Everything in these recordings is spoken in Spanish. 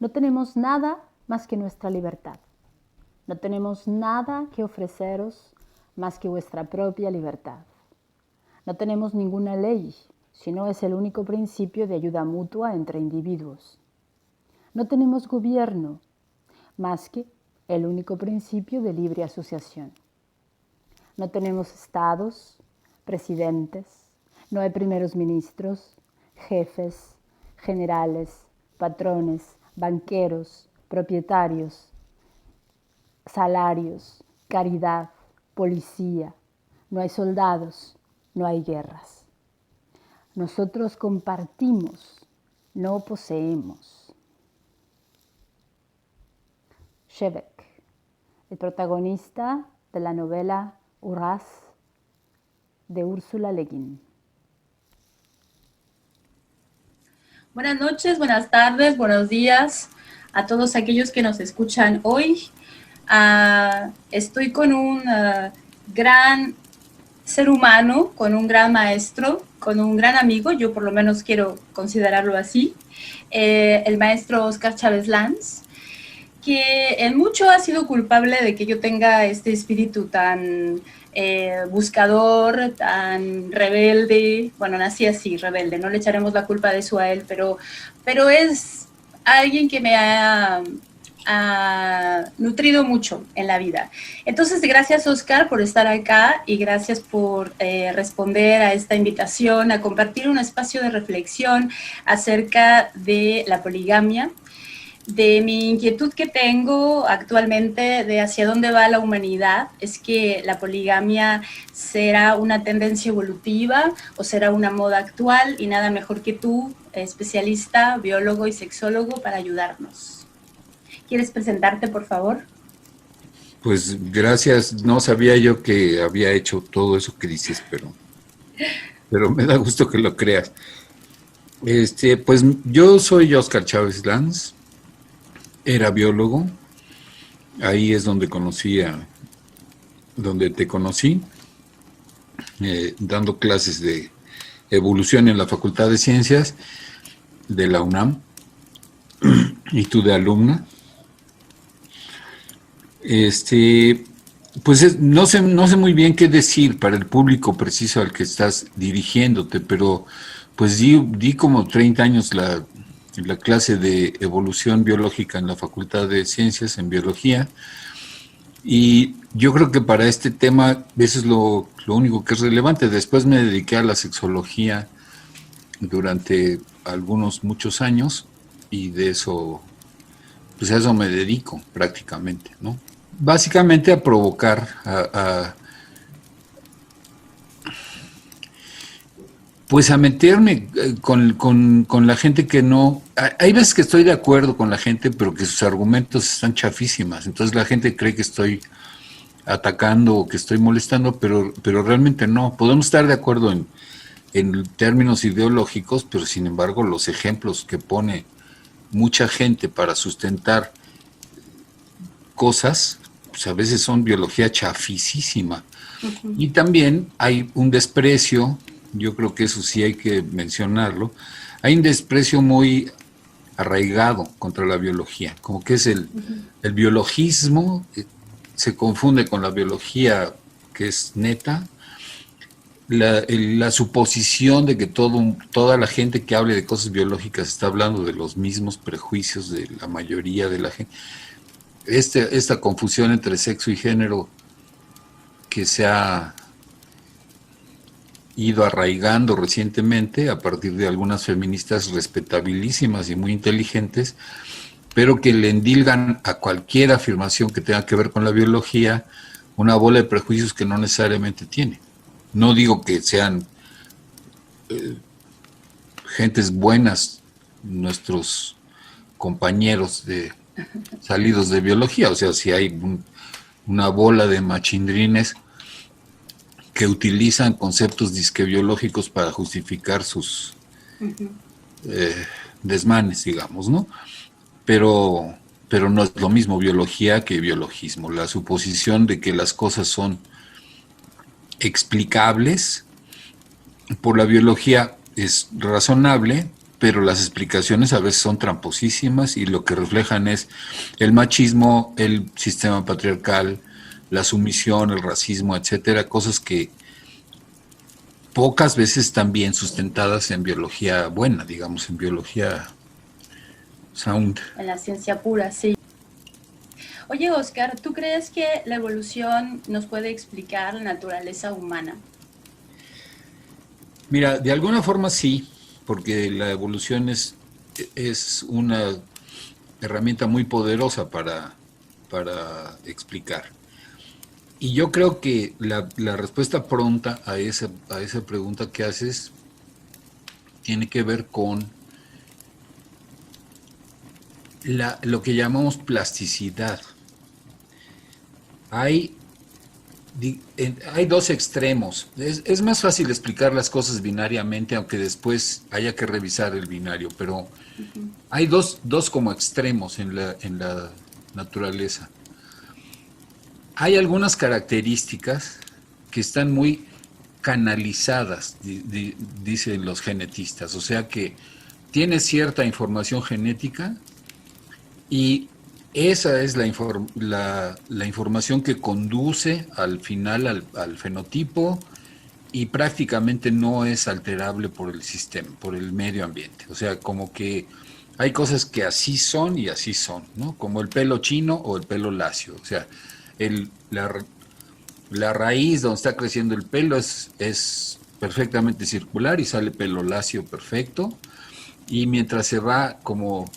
No tenemos nada más que nuestra libertad. No tenemos nada que ofreceros más que vuestra propia libertad. No tenemos ninguna ley, sino es el único principio de ayuda mutua entre individuos. No tenemos gobierno, más que el único principio de libre asociación. No tenemos estados, presidentes, no hay primeros ministros, jefes, generales, patrones, banqueros, propietarios, salarios, caridad, policía. No hay soldados, no hay guerras. Nosotros compartimos, no poseemos. Shevek, el protagonista de la novela Uraz de Úrsula Le Guin. Buenas noches, buenas tardes, buenos días a todos aquellos que nos escuchan hoy. Estoy con un gran ser humano, con un gran maestro, con un gran amigo, yo por lo menos quiero considerarlo así, el maestro Oscar Chávez Lanz, que en mucho ha sido culpable de que yo tenga este espíritu tan buscador, tan rebelde. Bueno, nací así, rebelde, no le echaremos la culpa de eso a él, pero es alguien que me ha nutrido mucho en la vida. Entonces, gracias, Oscar, por estar acá y gracias por responder a esta invitación, a compartir un espacio de reflexión acerca de la poligamia, de mi inquietud que tengo actualmente de hacia dónde va la humanidad. Es que la poligamia será una tendencia evolutiva o será una moda actual, y nada mejor que tú, especialista, biólogo y sexólogo, para ayudarnos. ¿Quieres presentarte, por favor? Pues gracias, no sabía yo que había hecho todo eso que dices, pero me da gusto que lo creas. Pues yo soy Oscar Chávez Lanz, era biólogo, ahí es donde donde te conocí, dando clases de evolución en la Facultad de Ciencias de la UNAM, y tú de alumna. Pues no sé muy bien qué decir para el público preciso al que estás dirigiéndote, pero pues di como 30 años la clase de evolución biológica en la Facultad de Ciencias en Biología, y yo creo que para este tema eso es lo único que es relevante. Después me dediqué a la sexología durante muchos años, y de eso, pues a eso me dedico prácticamente, ¿no? Básicamente a provocar, pues a meterme con la gente que no... Hay veces que estoy de acuerdo con la gente, pero que sus argumentos están chafísimas. Entonces la gente cree que estoy atacando o que estoy molestando, pero realmente no. Podemos estar de acuerdo en términos ideológicos, pero sin embargo los ejemplos que pone mucha gente para sustentar cosas, pues a veces son biología chafísima. Uh-huh. Y también hay un desprecio, yo creo que eso sí hay que mencionarlo, hay un desprecio muy arraigado contra la biología, como que es el biologismo, se confunde con la biología que es neta, la suposición de que toda la gente que hable de cosas biológicas está hablando de los mismos prejuicios de la mayoría de la gente. Esta confusión entre sexo y género que se ha ido arraigando recientemente a partir de algunas feministas respetabilísimas y muy inteligentes, pero que le endilgan a cualquier afirmación que tenga que ver con la biología una bola de prejuicios que no necesariamente tiene. No digo que sean gentes buenas nuestros compañeros salidos de biología, o sea, si hay una bola de machindrines que utilizan conceptos disquebiológicos para justificar sus desmanes, digamos, ¿no? Pero no es lo mismo biología que biologismo. La suposición de que las cosas son explicables por la biología es razonable, pero las explicaciones a veces son tramposísimas y lo que reflejan es el machismo, el sistema patriarcal, la sumisión, el racismo, etcétera, cosas que pocas veces están bien sustentadas en biología buena, digamos, en biología sound. En la ciencia pura, sí. Oye, Oscar, ¿tú crees que la evolución nos puede explicar la naturaleza humana? Mira, de alguna forma sí, porque la evolución es una herramienta muy poderosa para explicar. Y yo creo que la respuesta pronta a esa pregunta que haces tiene que ver con lo que llamamos plasticidad. Hay dos extremos. Es más fácil explicar las cosas binariamente, aunque después haya que revisar el binario, pero hay dos como extremos en la naturaleza. Hay algunas características que están muy canalizadas, dicen los genetistas, o sea que tiene cierta información genética y esa es la información que conduce al final al fenotipo y prácticamente no es alterable por el sistema, por el medio ambiente. O sea, como que hay cosas que así son y así son, ¿no? Como el pelo chino o el pelo lacio. O sea, la raíz donde está creciendo el pelo es perfectamente circular y sale pelo lacio perfecto. Y mientras se va como...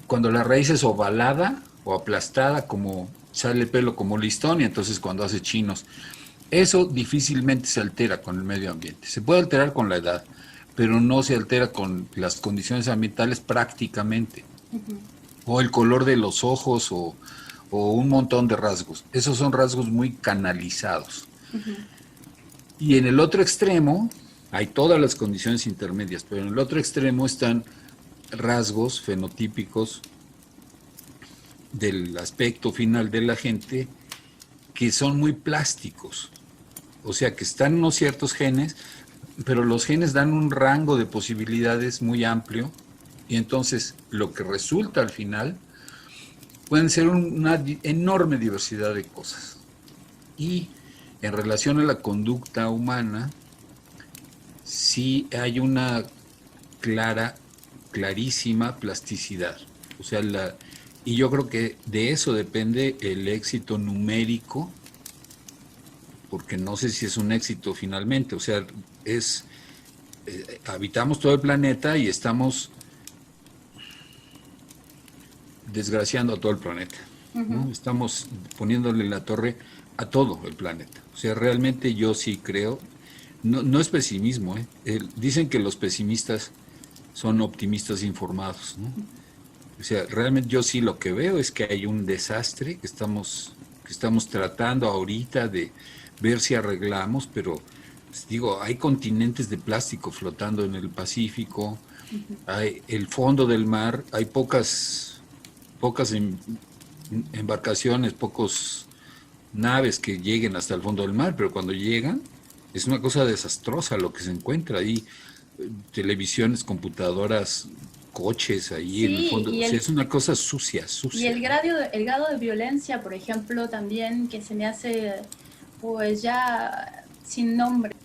Cuando la raíz es ovalada o aplastada, como sale pelo como listón, y entonces cuando hace chinos. Eso difícilmente se altera con el medio ambiente. Se puede alterar con la edad, pero no se altera con las condiciones ambientales prácticamente. O el color de los ojos o un montón de rasgos. Esos son rasgos muy canalizados. Y en el otro extremo, hay todas las condiciones intermedias, pero en el otro extremo están rasgos fenotípicos del aspecto final de la gente que son muy plásticos, o sea que están unos ciertos genes, pero los genes dan un rango de posibilidades muy amplio y entonces lo que resulta al final pueden ser una enorme diversidad de cosas. Y en relación a la conducta humana sí hay una clarísima plasticidad. O sea, y yo creo que de eso depende el éxito numérico, porque no sé si es un éxito finalmente. O sea, habitamos todo el planeta y estamos desgraciando a todo el planeta, ¿no? Estamos poniéndole la torre a todo el planeta. O sea, realmente yo sí creo, no es pesimismo, dicen que los pesimistas son optimistas informados, ¿no? O sea, realmente yo sí lo que veo es que hay un desastre que estamos tratando ahorita de ver si arreglamos, pero digo, hay continentes de plástico flotando en el Pacífico, hay el fondo del mar, hay pocas embarcaciones, pocos naves que lleguen hasta el fondo del mar, pero cuando llegan es una cosa desastrosa lo que se encuentra ahí. Televisiones, computadoras, coches ahí en el fondo. O sea, es una cosa sucia. Y el grado de violencia, por ejemplo, también que se me hace pues ya sin nombre.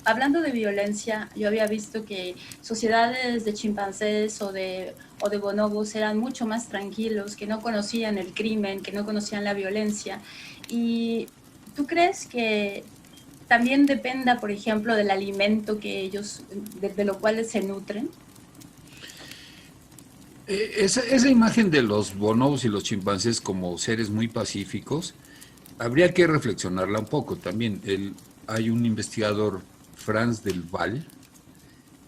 Hablando de violencia, yo había visto que sociedades de chimpancés o de bonobos eran mucho más tranquilos, que no conocían el crimen, que no conocían la violencia. ¿Y tú crees que también dependa, por ejemplo, del alimento que ellos, de lo cual se nutren? Esa imagen de los bonobos y los chimpancés como seres muy pacíficos, habría que reflexionarla un poco también. Hay un investigador, Franz del Val,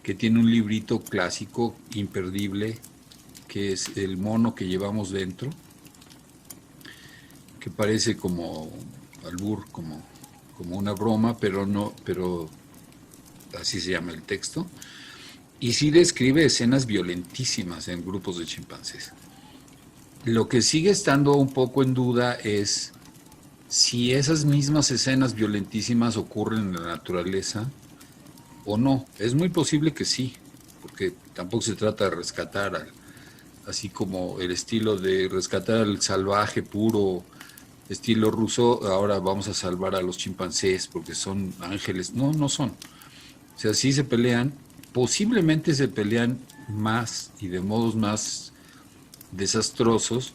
que tiene un librito clásico imperdible, que es El mono que llevamos dentro, que parece como albur, como una broma, pero así se llama el texto, y sí describe escenas violentísimas en grupos de chimpancés. Lo que sigue estando un poco en duda es si esas mismas escenas violentísimas ocurren en la naturaleza o no. Es muy posible que sí, tampoco se trata de rescatar así como el estilo de rescatar al salvaje puro, estilo ruso, ahora vamos a salvar a los chimpancés porque son ángeles. No, no son. O sea, sí se pelean, posiblemente se pelean más y de modos más desastrosos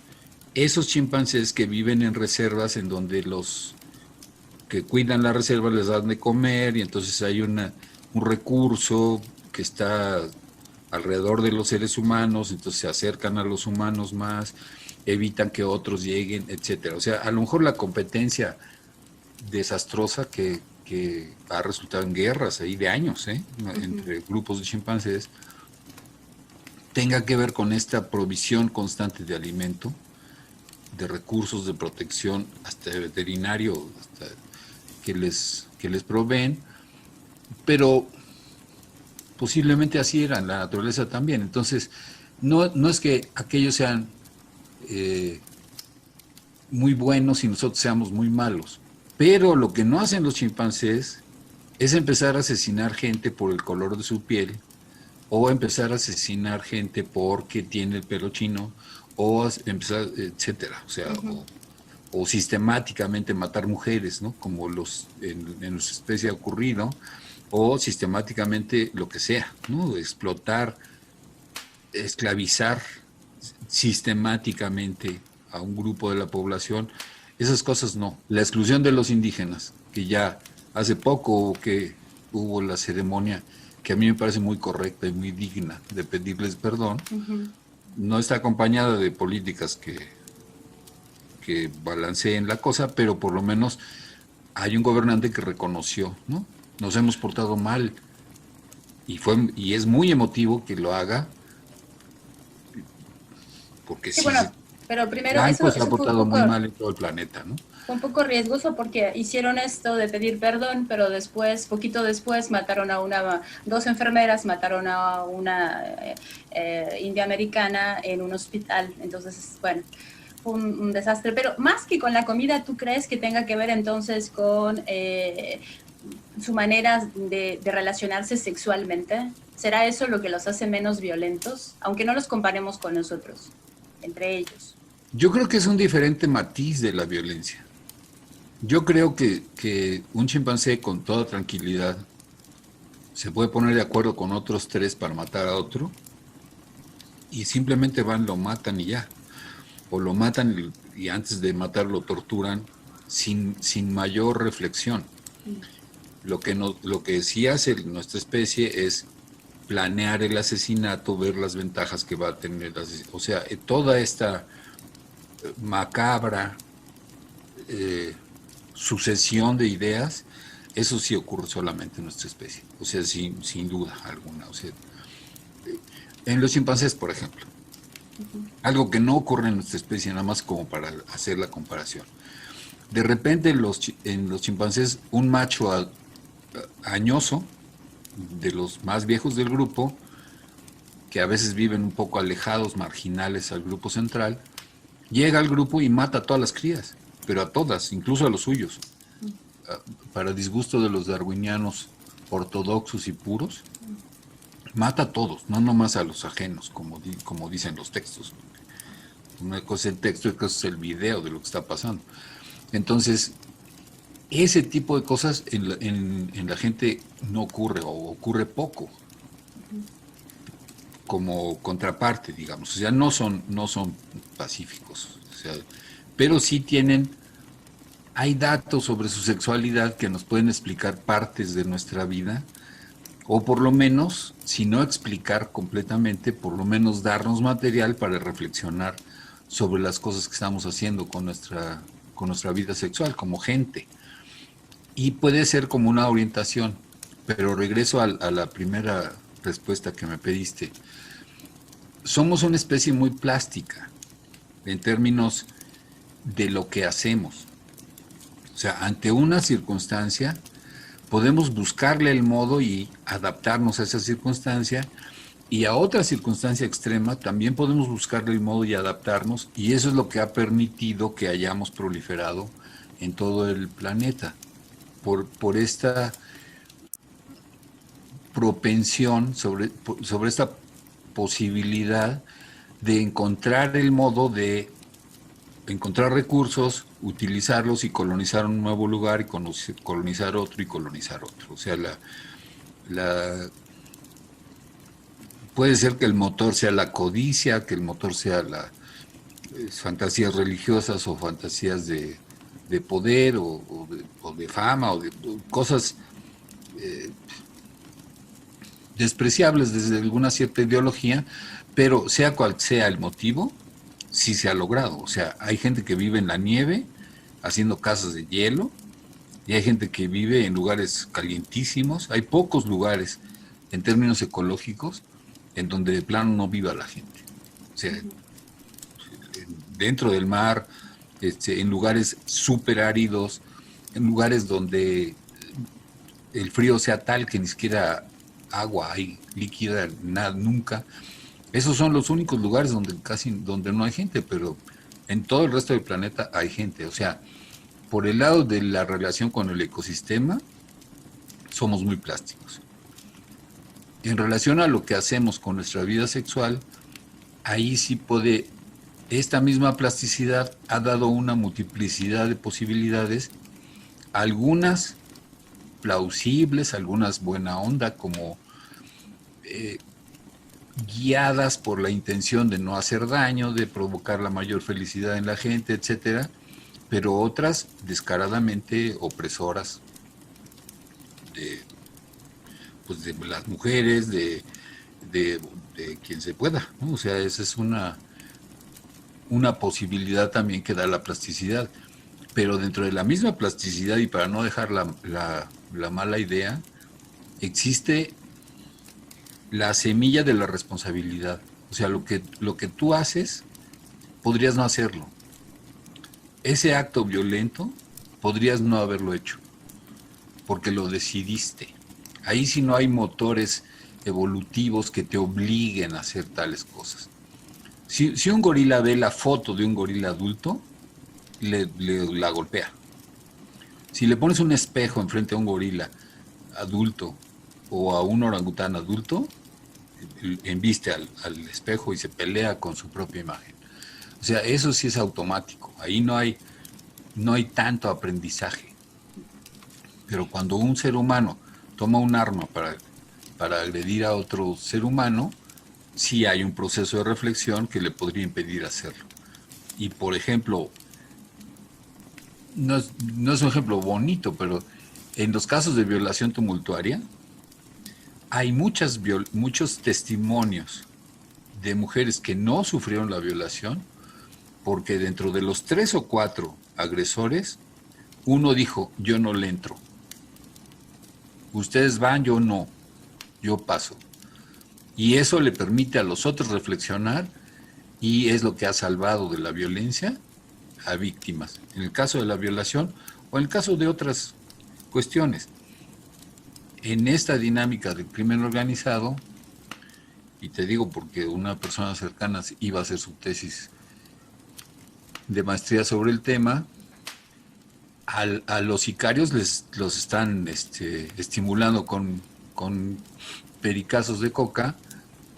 esos chimpancés que viven en reservas en donde los que cuidan la reserva les dan de comer y entonces hay un recurso que está alrededor de los seres humanos, entonces se acercan a los humanos más, evitan que otros lleguen, etcétera. O sea, a lo mejor la competencia desastrosa que ha resultado en guerras ahí de años, entre grupos de chimpancés, tenga que ver con esta provisión constante de alimento, de recursos de protección, hasta veterinario, hasta que les proveen, pero posiblemente así era la naturaleza también. Entonces, no es que aquellos sean muy buenos y nosotros seamos muy malos, pero lo que no hacen los chimpancés es empezar a asesinar gente por el color de su piel, o empezar a asesinar gente porque tiene el pelo chino, o empezar, etcétera. O sea, o sistemáticamente matar mujeres, ¿no? Como en nuestra especie ha ocurrido, o sistemáticamente lo que sea, ¿no? Explotar, esclavizar sistemáticamente a un grupo de la población, esas cosas no. La exclusión de los indígenas, que ya hace poco que hubo la ceremonia, que a mí me parece muy correcta y muy digna de pedirles perdón, no está acompañada de políticas que balanceen la cosa, pero por lo menos hay un gobernante que reconoció, ¿no? Nos hemos portado mal y es muy emotivo que lo haga, porque Sí, sí, bueno, pero primero Blanco eso se ha fue un portado muy poco, mal en todo el planeta, ¿no? fue un poco riesgoso porque hicieron esto de pedir perdón, pero después, poquito después, mataron a dos enfermeras, mataron a una india americana en un hospital. Entonces, bueno, fue un desastre. Pero más que con la comida, ¿tú crees que tenga que ver entonces con su manera de relacionarse sexualmente? ¿Será eso lo que los hace menos violentos? Aunque no los comparemos con nosotros, entre ellos. Yo creo que es un diferente matiz de la violencia. Yo creo que un chimpancé con toda tranquilidad se puede poner de acuerdo con otros tres para matar a otro y simplemente van, lo matan y ya. O lo matan y antes de matar lo torturan sin mayor reflexión. Lo que sí hace nuestra especie es planear el asesinato, ver las ventajas que va a tener el asesinato. O sea, toda esta macabra sucesión de ideas, eso sí ocurre solamente en nuestra especie, o sea, sin duda alguna. O sea, en los chimpancés, por ejemplo, algo que no ocurre en nuestra especie, nada más como para hacer la comparación. De repente en los chimpancés, un macho añoso, de los más viejos del grupo, que a veces viven un poco alejados, marginales al grupo central, llega al grupo y mata a todas las crías, pero a todas, incluso a los suyos, para disgusto de los darwinianos ortodoxos y puros, mata a todos, no nomás a los ajenos, como dicen los textos. Una cosa es el texto y otra cosa es el video de lo que está pasando. Entonces, ese tipo de cosas en la gente no ocurre o ocurre poco, como contraparte, digamos. O sea, no son pacíficos, o sea, pero sí hay datos sobre su sexualidad que nos pueden explicar partes de nuestra vida, o por lo menos, si no explicar completamente, por lo menos darnos material para reflexionar sobre las cosas que estamos haciendo con nuestra vida sexual como gente. Y puede ser como una orientación, pero regreso a la primera respuesta que me pediste. Somos una especie muy plástica en términos de lo que hacemos. O sea, ante una circunstancia podemos buscarle el modo y adaptarnos a esa circunstancia, y a otra circunstancia extrema también podemos buscarle el modo y adaptarnos, y eso es lo que ha permitido que hayamos proliferado en todo el planeta, por esta propensión, sobre esta posibilidad de encontrar el modo de encontrar recursos, utilizarlos y colonizar un nuevo lugar y colonizar otro y colonizar otro. O sea, puede ser que el motor sea la codicia, que el motor sea las fantasías religiosas o fantasías de poder o de fama o de cosas despreciables desde alguna cierta ideología, pero sea cual sea el motivo, sí se ha logrado. O sea, hay gente que vive en la nieve haciendo casas de hielo y hay gente que vive en lugares calientísimos. Hay pocos lugares en términos ecológicos en donde de plano no viva la gente. O sea, dentro del mar, en lugares súper áridos, en lugares donde el frío sea tal que ni siquiera agua hay líquida, nada, nunca. Esos son los únicos lugares donde no hay gente, pero en todo el resto del planeta hay gente. O sea, por el lado de la relación con el ecosistema, somos muy plásticos. En relación a lo que hacemos con nuestra vida sexual, ahí sí esta misma plasticidad ha dado una multiplicidad de posibilidades, algunas plausibles, algunas buena onda, como guiadas por la intención de no hacer daño, de provocar la mayor felicidad en la gente, etcétera, pero otras descaradamente opresoras pues de las mujeres, de quien se pueda, ¿no? O sea, esa es una posibilidad también que da la plasticidad, pero dentro de la misma plasticidad, y para no dejar la mala idea, existe la semilla de la responsabilidad. O sea, lo que tú haces, podrías no hacerlo. Ese acto violento, podrías no haberlo hecho, porque lo decidiste. Ahí sí no hay motores evolutivos que te obliguen a hacer tales cosas. Si un gorila ve la foto de un gorila adulto, la golpea. Si le pones un espejo enfrente a un gorila adulto o a un orangután adulto, embiste al espejo y se pelea con su propia imagen. O sea, eso sí es automático. Ahí no hay tanto aprendizaje. Pero cuando un ser humano toma un arma para agredir a otro ser humano, sí hay un proceso de reflexión que le podría impedir hacerlo. Y por ejemplo, no es un ejemplo bonito, pero en los casos de violación tumultuaria, hay muchos testimonios de mujeres que no sufrieron la violación, porque dentro de los 3 o 4 agresores, uno dijo, yo no le entro. Ustedes van, yo no, yo paso. Y eso le permite a los otros reflexionar y es lo que ha salvado de la violencia a víctimas, en el caso de la violación o en el caso de otras cuestiones. En esta dinámica del crimen organizado, y te digo porque una persona cercana iba a hacer su tesis de maestría sobre el tema, a los sicarios los están estimulando con pericazos de coca,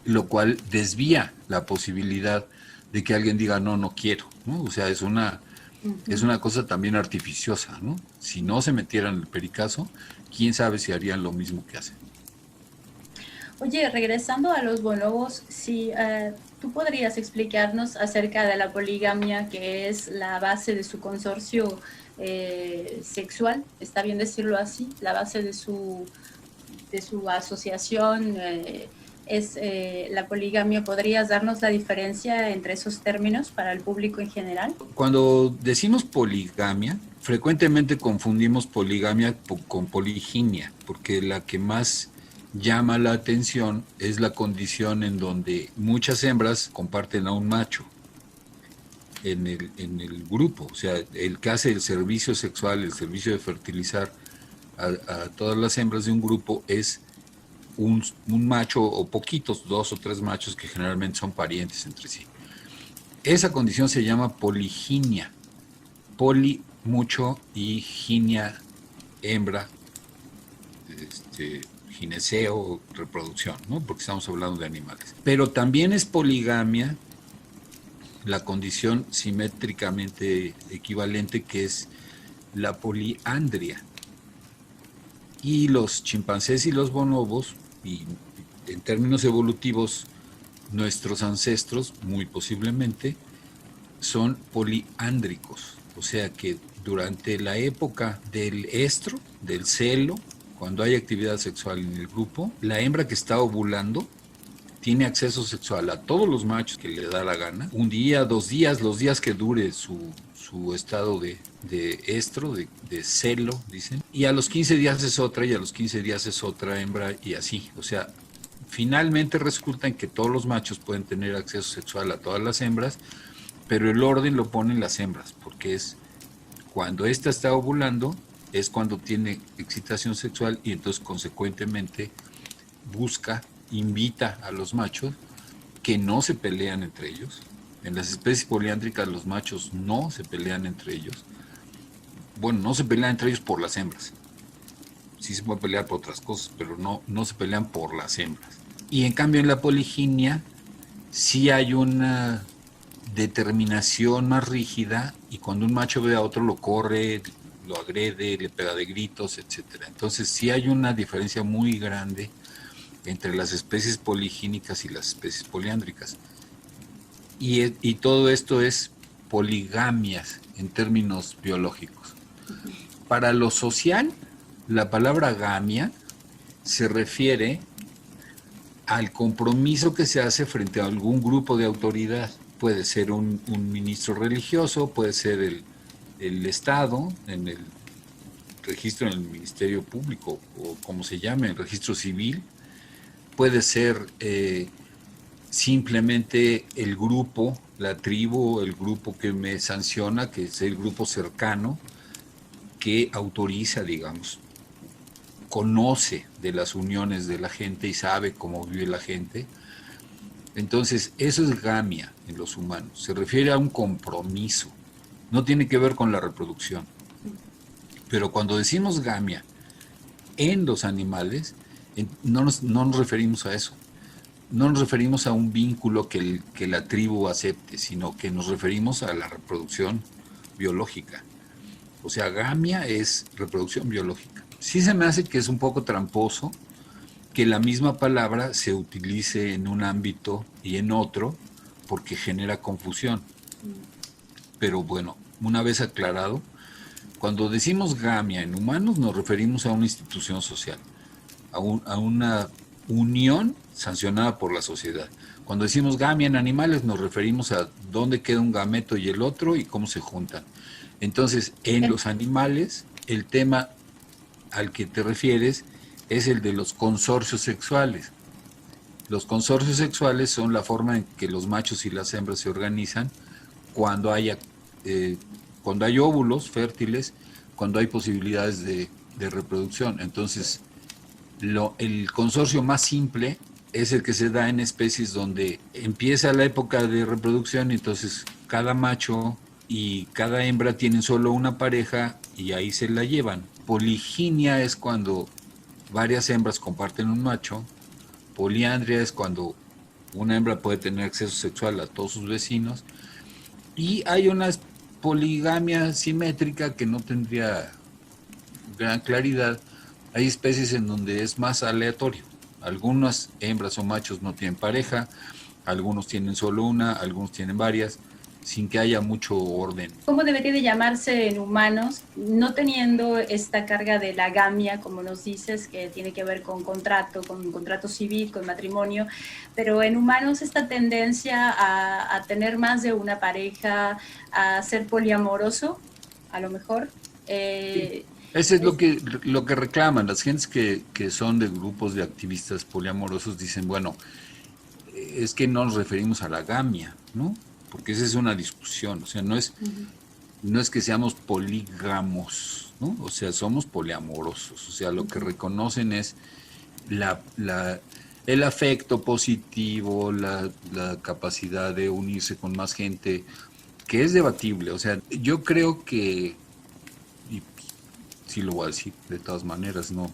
lo cual desvía la posibilidad de que alguien diga no quiero, ¿no? O sea, es una cosa también artificiosa, ¿no? Si no se metieran el pericazo, quién sabe si harían lo mismo que hacen. Oye, regresando a los bonobos, si tú podrías explicarnos acerca de la poligamia, que es la base de su consorcio sexual, ¿está bien decirlo así? La base de su asociación es la poligamia. ¿Podrías darnos la diferencia entre esos términos para el público en general? Cuando decimos poligamia, frecuentemente confundimos poligamia con poliginia, porque la que más llama la atención es la condición en donde muchas hembras comparten a un macho en el grupo. O sea, el que hace el servicio sexual, el servicio de fertilizar a todas las hembras de un grupo es un macho o poquitos, 2 o 3 machos que generalmente son parientes entre sí. Esa condición se llama poliginia. Poli, mucho, y ginia, hembra, gineceo, reproducción, ¿no? Porque estamos hablando de animales. Pero también es poligamia la condición simétricamente equivalente, que es la poliandria. Y los chimpancés y los bonobos, y en términos evolutivos, nuestros ancestros, muy posiblemente, son poliándricos. O sea que durante la época del estro, del celo, cuando hay actividad sexual en el grupo, la hembra que está ovulando tiene acceso sexual a todos los machos que le da la gana, un día, 2 días, los días que dure su estado de estro, de celo, dicen, y a los 15 días es otra, y a los 15 días es otra hembra, y así. O sea, finalmente resulta en que todos los machos pueden tener acceso sexual a todas las hembras, pero el orden lo ponen las hembras, porque es cuando ésta está ovulando, es cuando tiene excitación sexual, y entonces consecuentemente invita a los machos que no se pelean entre ellos. En las especies poliándricas los machos no se pelean entre ellos. Bueno, no se pelean entre ellos por las hembras. Sí se puede pelear por otras cosas, pero no se pelean por las hembras. Y en cambio en la poliginia sí hay una determinación más rígida, y cuando un macho ve a otro lo corre, lo agrede, le pega de gritos, etcétera. Entonces sí hay una diferencia muy grande entre las especies poligínicas y las especies poliándricas. Y todo esto es poligamias en términos biológicos. Para lo social, la palabra gamia se refiere al compromiso que se hace frente a algún grupo de autoridad. Puede ser un ministro religioso, puede ser el Estado, en el registro en el Ministerio Público, o como se llame, el registro civil. Puede ser simplemente el grupo, la tribu, el grupo que me sanciona, que es el grupo cercano, que autoriza, digamos, conoce de las uniones de la gente y sabe cómo vive la gente. Entonces, eso es gamia en los humanos. Se refiere a un compromiso. No tiene que ver con la reproducción. Pero cuando decimos gamia en los animales, no nos referimos a eso. No nos referimos a un vínculo que la tribu acepte, sino que nos referimos a la reproducción biológica. O sea, gamia es reproducción biológica. Sí se me hace que es un poco tramposo que la misma palabra se utilice en un ámbito y en otro, porque genera confusión. Pero bueno, una vez aclarado, cuando decimos gamia en humanos nos referimos a una institución social, a una unión sancionada por la sociedad. Cuando decimos gamia en animales nos referimos a dónde queda un gameto y el otro y cómo se juntan. Entonces, en los animales, el tema al que te refieres es el de los consorcios sexuales. Los consorcios sexuales son la forma en que los machos y las hembras se organizan cuando hay óvulos fértiles, cuando hay posibilidades de reproducción. Entonces, el consorcio más simple es el que se da en especies donde empieza la época de reproducción, y entonces cada macho y cada hembra tienen solo una pareja y ahí se la llevan. Poliginia es cuando varias hembras comparten un macho. Poliandria es cuando una hembra puede tener acceso sexual a todos sus vecinos. Y hay una poligamia simétrica que no tendría gran claridad. Hay especies en donde es más aleatorio. Algunas hembras o machos no tienen pareja, algunos tienen solo una, algunos tienen varias, sin que haya mucho orden. ¿Cómo debería de llamarse en humanos, no teniendo esta carga de la gamia, como nos dices, que tiene que ver con contrato civil, con matrimonio, pero en humanos esta tendencia a tener más de una pareja, a ser poliamoroso, a lo mejor? Sí. Ese es lo que reclaman las gentes que son de grupos de activistas poliamorosos. Dicen, bueno, es que no nos referimos a la gamia, ¿no? Porque esa es una discusión. O sea, no es que seamos polígamos, ¿no? O sea, somos poliamorosos. O sea, lo que reconocen es el afecto positivo, la capacidad de unirse con más gente, que es debatible. O sea, yo creo que, y sí lo voy a decir de todas maneras, no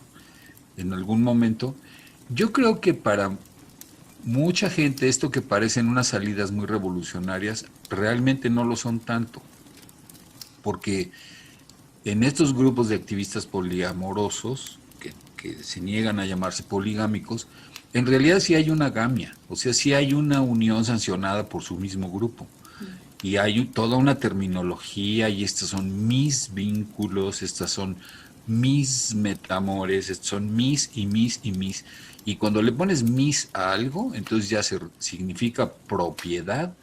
en algún momento. Yo creo que para mucha gente esto que parecen unas salidas muy revolucionarias realmente no lo son tanto, porque en estos grupos de activistas poliamorosos que se niegan a llamarse poligámicos, en realidad sí hay una gamia, o sea, sí hay una unión sancionada por su mismo grupo. Y hay toda una terminología y estos son mis vínculos, estas son mis metamores, estos son mis y mis y mis. Y cuando le pones mis a algo, entonces ya significa propiedad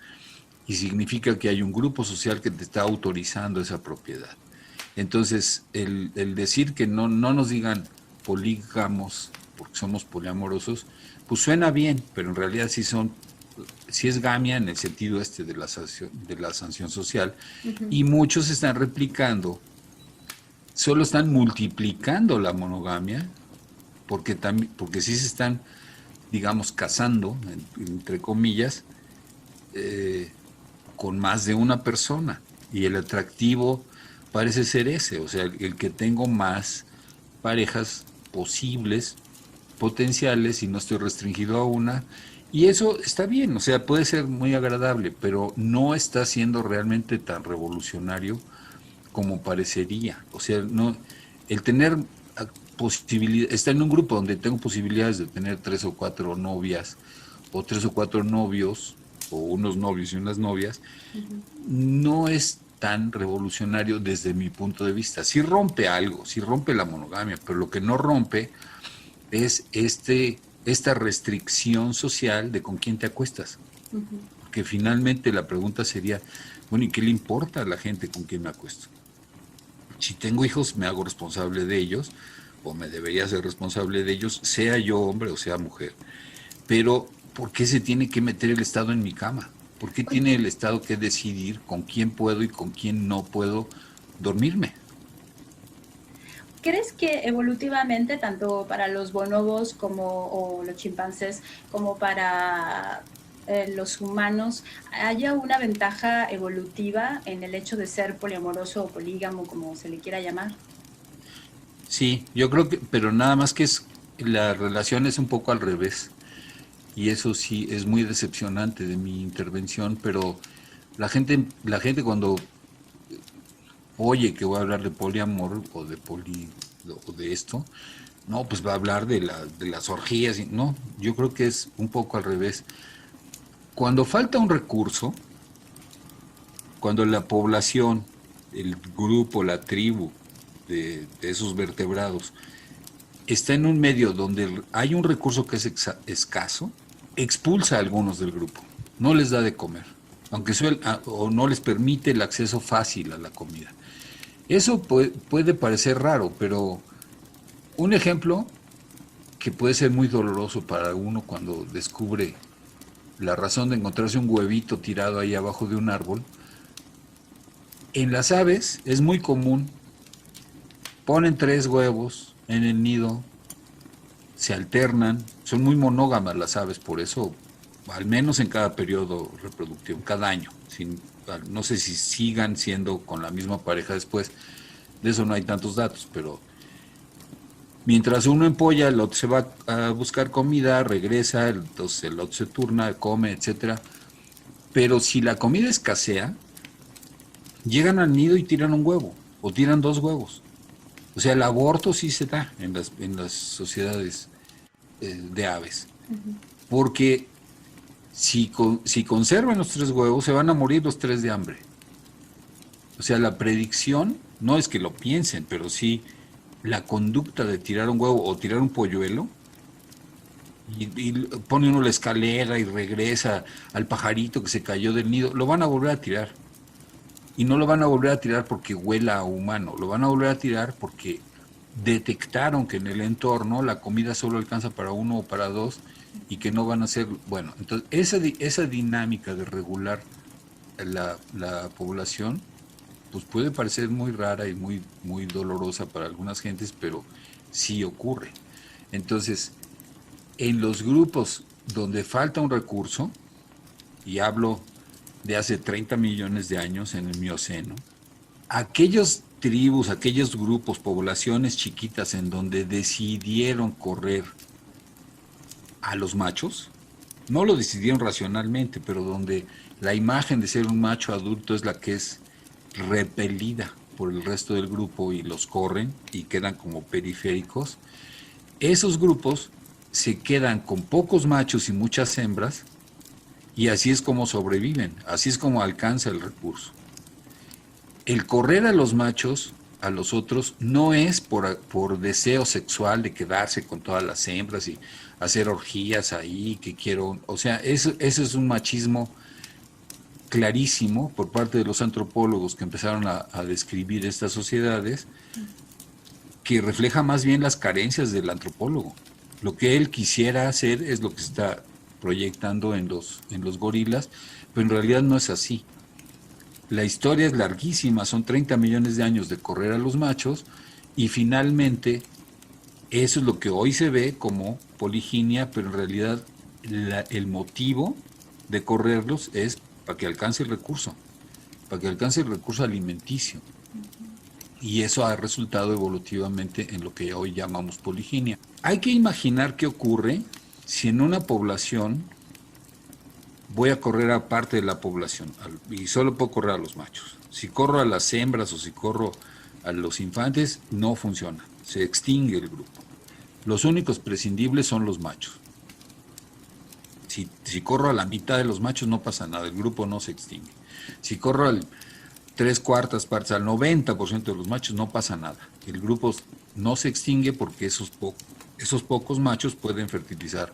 y significa que hay un grupo social que te está autorizando esa propiedad. Entonces, el decir que no nos digan polígamos porque somos poliamorosos, pues suena bien, pero en realidad sí es gamia en el sentido de la sanción social, y muchos están replicando, solo están multiplicando la monogamia, porque sí se están, digamos, casando, entre comillas, con más de una persona, y el atractivo parece ser ese, o sea, el que tengo más parejas posibles, potenciales, y no estoy restringido a una, y eso está bien, o sea, puede ser muy agradable, pero no está siendo realmente tan revolucionario como parecería. O sea, no, el tener posibilidad, estar en un grupo donde tengo posibilidades de tener 3 o 4 novias, o 3 o 4 novios, o unos novios y unas novias, no es tan revolucionario desde mi punto de vista. Sí rompe algo, sí rompe la monogamia, pero lo que no rompe es esta restricción social de con quién te acuestas. Porque finalmente la pregunta sería, bueno, ¿y qué le importa a la gente con quién me acuesto? Si tengo hijos, me hago responsable de ellos, o me debería ser responsable de ellos, sea yo hombre o sea mujer. Pero, ¿por qué se tiene que meter el Estado en mi cama? ¿Por qué tiene el Estado que decidir con quién puedo y con quién no puedo dormirme? ¿Crees que evolutivamente, tanto para los bonobos o los chimpancés, como para los humanos, haya una ventaja evolutiva en el hecho de ser poliamoroso o polígamo, como se le quiera llamar? Sí, yo creo que, pero nada más que la relación es un poco al revés. Y eso sí es muy decepcionante de mi intervención, pero la gente cuando oye que voy a hablar de poliamor o de esto, no, pues va a hablar de las orgías, no, yo creo que es un poco al revés. Cuando falta un recurso, cuando la población, el grupo, la tribu de esos vertebrados está en un medio donde hay un recurso que es escaso, expulsa a algunos del grupo, no les da de comer, aunque o no les permite el acceso fácil a la comida. Eso puede parecer raro, pero un ejemplo que puede ser muy doloroso para uno cuando descubre la razón de encontrarse un huevito tirado ahí abajo de un árbol. En las aves es muy común, ponen 3 huevos en el nido, se alternan, son muy monógamas las aves, por eso, al menos en cada periodo reproductivo, cada año, no sé si sigan siendo con la misma pareja después, de eso no hay tantos datos, pero mientras uno empolla, el otro se va a buscar comida, regresa, entonces el otro se turna, come, etcétera. Pero si la comida escasea, llegan al nido y tiran un huevo, o tiran 2 huevos. O sea, el aborto sí se da en las sociedades de aves. Porque si conservan los 3 huevos, se van a morir los 3 de hambre. O sea, la predicción no es que lo piensen, pero sí la conducta de tirar un huevo o tirar un polluelo, y pone uno la escalera y regresa al pajarito que se cayó del nido, lo van a volver a tirar. Y no lo van a volver a tirar porque huela a humano, lo van a volver a tirar porque detectaron que en el entorno la comida solo alcanza para 1 o para 2 y que no van a ser, bueno, entonces esa dinámica de regular la población, pues puede parecer muy rara y muy dolorosa para algunas gentes, pero sí ocurre. Entonces, en los grupos donde falta un recurso, y hablo de hace 30 millones de años en el Mioceno, aquellos tribus, aquellos grupos, poblaciones chiquitas en donde decidieron correr a los machos, no lo decidieron racionalmente, pero donde la imagen de ser un macho adulto es la que es repelida por el resto del grupo y los corren y quedan como periféricos, esos grupos se quedan con pocos machos y muchas hembras y así es como sobreviven, así es como alcanza el recurso. El correr a los machos, a los otros, no es por deseo sexual de quedarse con todas las hembras y hacer orgías ahí, que quiero, o sea, eso es un machismo clarísimo por parte de los antropólogos que empezaron a describir estas sociedades, que refleja más bien las carencias del antropólogo. Lo que él quisiera hacer es lo que se está proyectando en los gorilas, pero en realidad no es así. La historia es larguísima, son 30 millones de años de correr a los machos y finalmente eso es lo que hoy se ve como poliginia, pero en realidad el motivo de correrlos es para que alcance el recurso alimenticio. Y eso ha resultado evolutivamente en lo que hoy llamamos poliginia. Hay que imaginar qué ocurre si en una población voy a correr a parte de la población y solo puedo correr a los machos. Si corro a las hembras o si corro a los infantes, no funciona, se extingue el grupo. Los únicos prescindibles son los machos. Si corro a la mitad de los machos no pasa nada, el grupo no se extingue. Si corro al 3/4 partes, al 90% de los machos no pasa nada. El grupo no se extingue porque esos pocos machos pueden fertilizar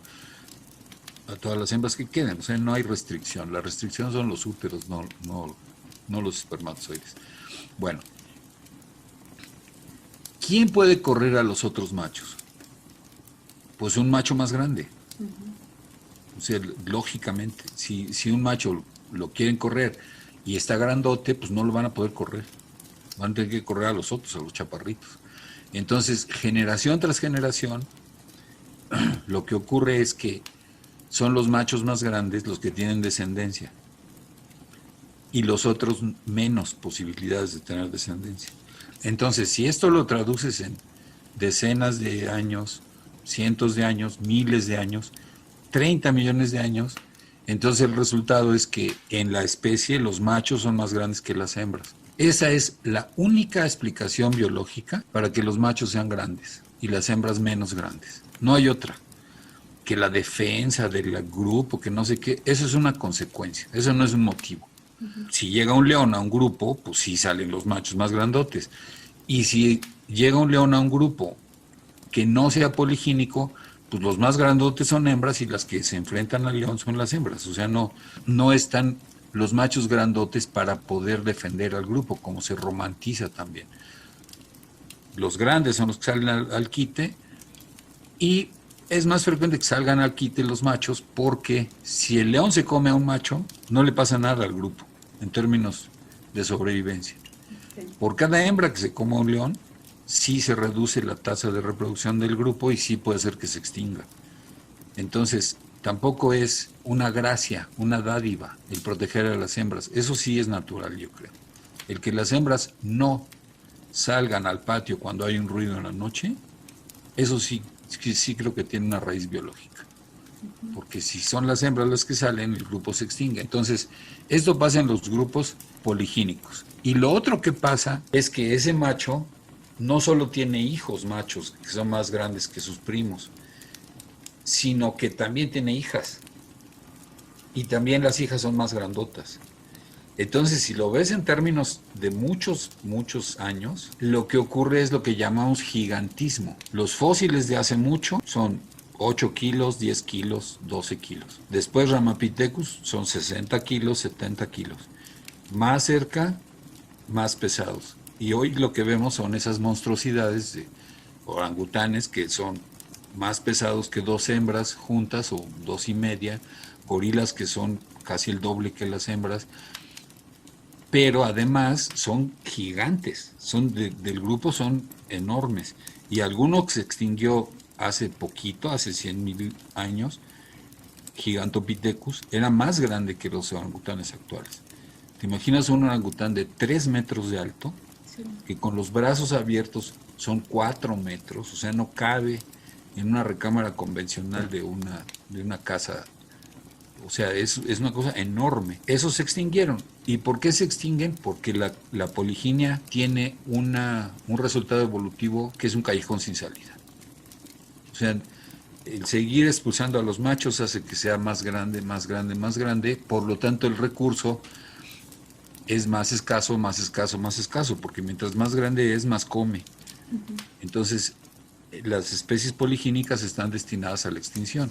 a todas las hembras que queden. O sea, no hay restricción. La restricción son los úteros, no los espermatozoides. Bueno, ¿quién puede correr a los otros machos? Pues un macho más grande. O sea, lógicamente, si un macho lo quieren correr y está grandote, pues no lo van a poder correr. Van a tener que correr a los otros, a los chaparritos. Entonces, generación tras generación, lo que ocurre es que son los machos más grandes los que tienen descendencia y los otros menos posibilidades de tener descendencia. Entonces, si esto lo traduces en decenas de años, cientos de años, miles de años, 30 millones de años, entonces el resultado es que en la especie los machos son más grandes que las hembras. Esa es la única explicación biológica para que los machos sean grandes y las hembras menos grandes. No hay otra. Que la defensa del grupo, que no sé qué, eso es una consecuencia, eso no es un motivo. Si llega un león a un grupo, pues sí salen los machos más grandotes. Y si llega un león a un grupo que no sea poligínico, pues los más grandotes son hembras y las que se enfrentan al león son las hembras. O sea, no están los machos grandotes para poder defender al grupo, como se romantiza también. Los grandes son los que salen al quite y es más frecuente que salgan al quite los machos porque si el león se come a un macho, no le pasa nada al grupo en términos de sobrevivencia. Por cada hembra que se coma un león, sí se reduce la tasa de reproducción del grupo y sí puede ser que se extinga. Entonces, tampoco es una gracia, una dádiva el proteger a las hembras. Eso sí es natural, yo creo. El que las hembras no salgan al patio cuando hay un ruido en la noche, eso sí creo que tiene una raíz biológica. Porque si son las hembras las que salen, el grupo se extingue. Entonces, esto pasa en los grupos poligínicos. Y lo otro que pasa es que ese macho no solo tiene hijos machos, que son más grandes que sus primos, sino que también tiene hijas. Y también las hijas son más grandotas. Entonces, si lo ves en términos de muchos años, lo que ocurre es lo que llamamos gigantismo. Los fósiles de hace mucho son 8 kilos, 10 kilos, 12 kilos. Después Ramapithecus son 60 kilos, 70 kilos. Más cerca, más pesados. Y hoy lo que vemos son esas monstruosidades de orangutanes que son más pesados que 2 hembras juntas o 2.5, gorilas que son casi el doble que las hembras, pero además son gigantes, del grupo son enormes. Y alguno que se extinguió hace poquito, hace 100.000 años, Gigantopithecus, era más grande que los orangutanes actuales. ¿Te imaginas un orangután de 3 metros de alto? que con los brazos abiertos son 4 metros, o sea, no cabe en una recámara convencional de una casa. O sea, es una cosa enorme. Esos se extinguieron. ¿Y por qué se extinguen? Porque la poliginia tiene un resultado evolutivo que es un callejón sin salida. O sea, el seguir expulsando a los machos hace que sea más grande, más grande, más grande. Por lo tanto, el recurso es más escaso, más escaso, más escaso, porque mientras más grande es, más come. Entonces, las especies poligínicas están destinadas a la extinción.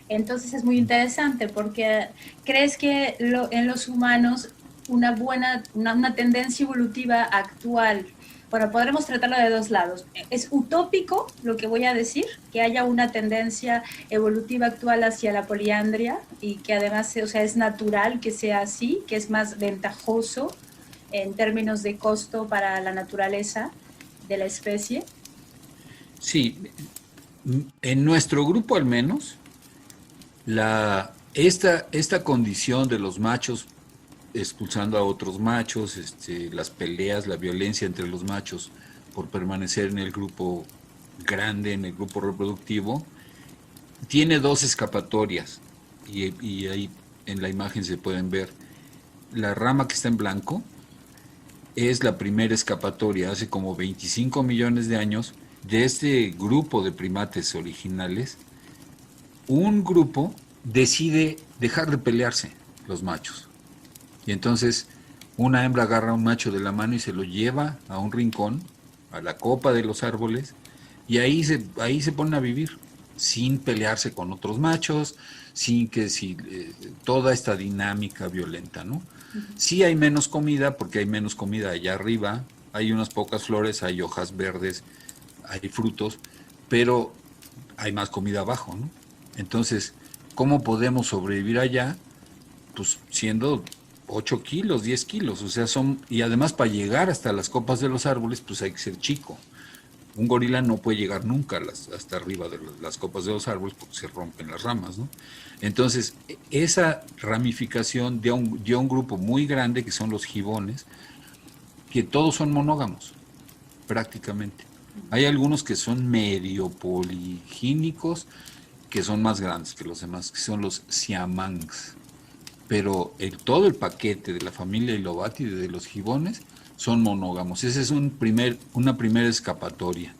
Entonces es muy interesante porque crees que en los humanos una tendencia evolutiva actual, bueno, podremos tratarlo de dos lados. Es utópico lo que voy a decir, que haya una tendencia evolutiva actual hacia la poliandria y que además, o sea, es natural que sea así, que es más ventajoso en términos de costo para la naturaleza de la especie. Sí, en nuestro grupo al menos, esta condición de los machos expulsando a otros machos, las peleas, la violencia entre los machos por permanecer en el grupo grande, en el grupo reproductivo, tiene dos escapatorias y ahí en la imagen se pueden ver. La rama que está en blanco es la primera escapatoria. Hace como 25 millones de años, de este grupo de primates originales, un grupo decide dejar de pelearse, los machos. Y entonces una hembra agarra a un macho de la mano y se lo lleva a un rincón, a la copa de los árboles, y ahí se ponen a vivir, sin pelearse con otros machos, sin que toda esta dinámica violenta, ¿no? Sí hay menos comida, porque hay menos comida allá arriba, hay unas pocas flores, hay hojas verdes, hay frutos, pero hay más comida abajo, ¿no? Entonces, ¿cómo podemos sobrevivir allá? Pues siendo 8 kilos, 10 kilos, o sea, y además para llegar hasta las copas de los árboles, pues hay que ser chico. Un gorila no puede llegar nunca hasta arriba de las copas de los árboles porque se rompen las ramas, ¿no? Entonces, esa ramificación dio un grupo muy grande que son los gibones, que todos son monógamos, prácticamente. Hay algunos que son medio poligínicos, que son más grandes que los demás, que son los siamangs. Pero todo el paquete de la familia Ilobatide de los gibones son monógamos. Esa es una primera escapatoria.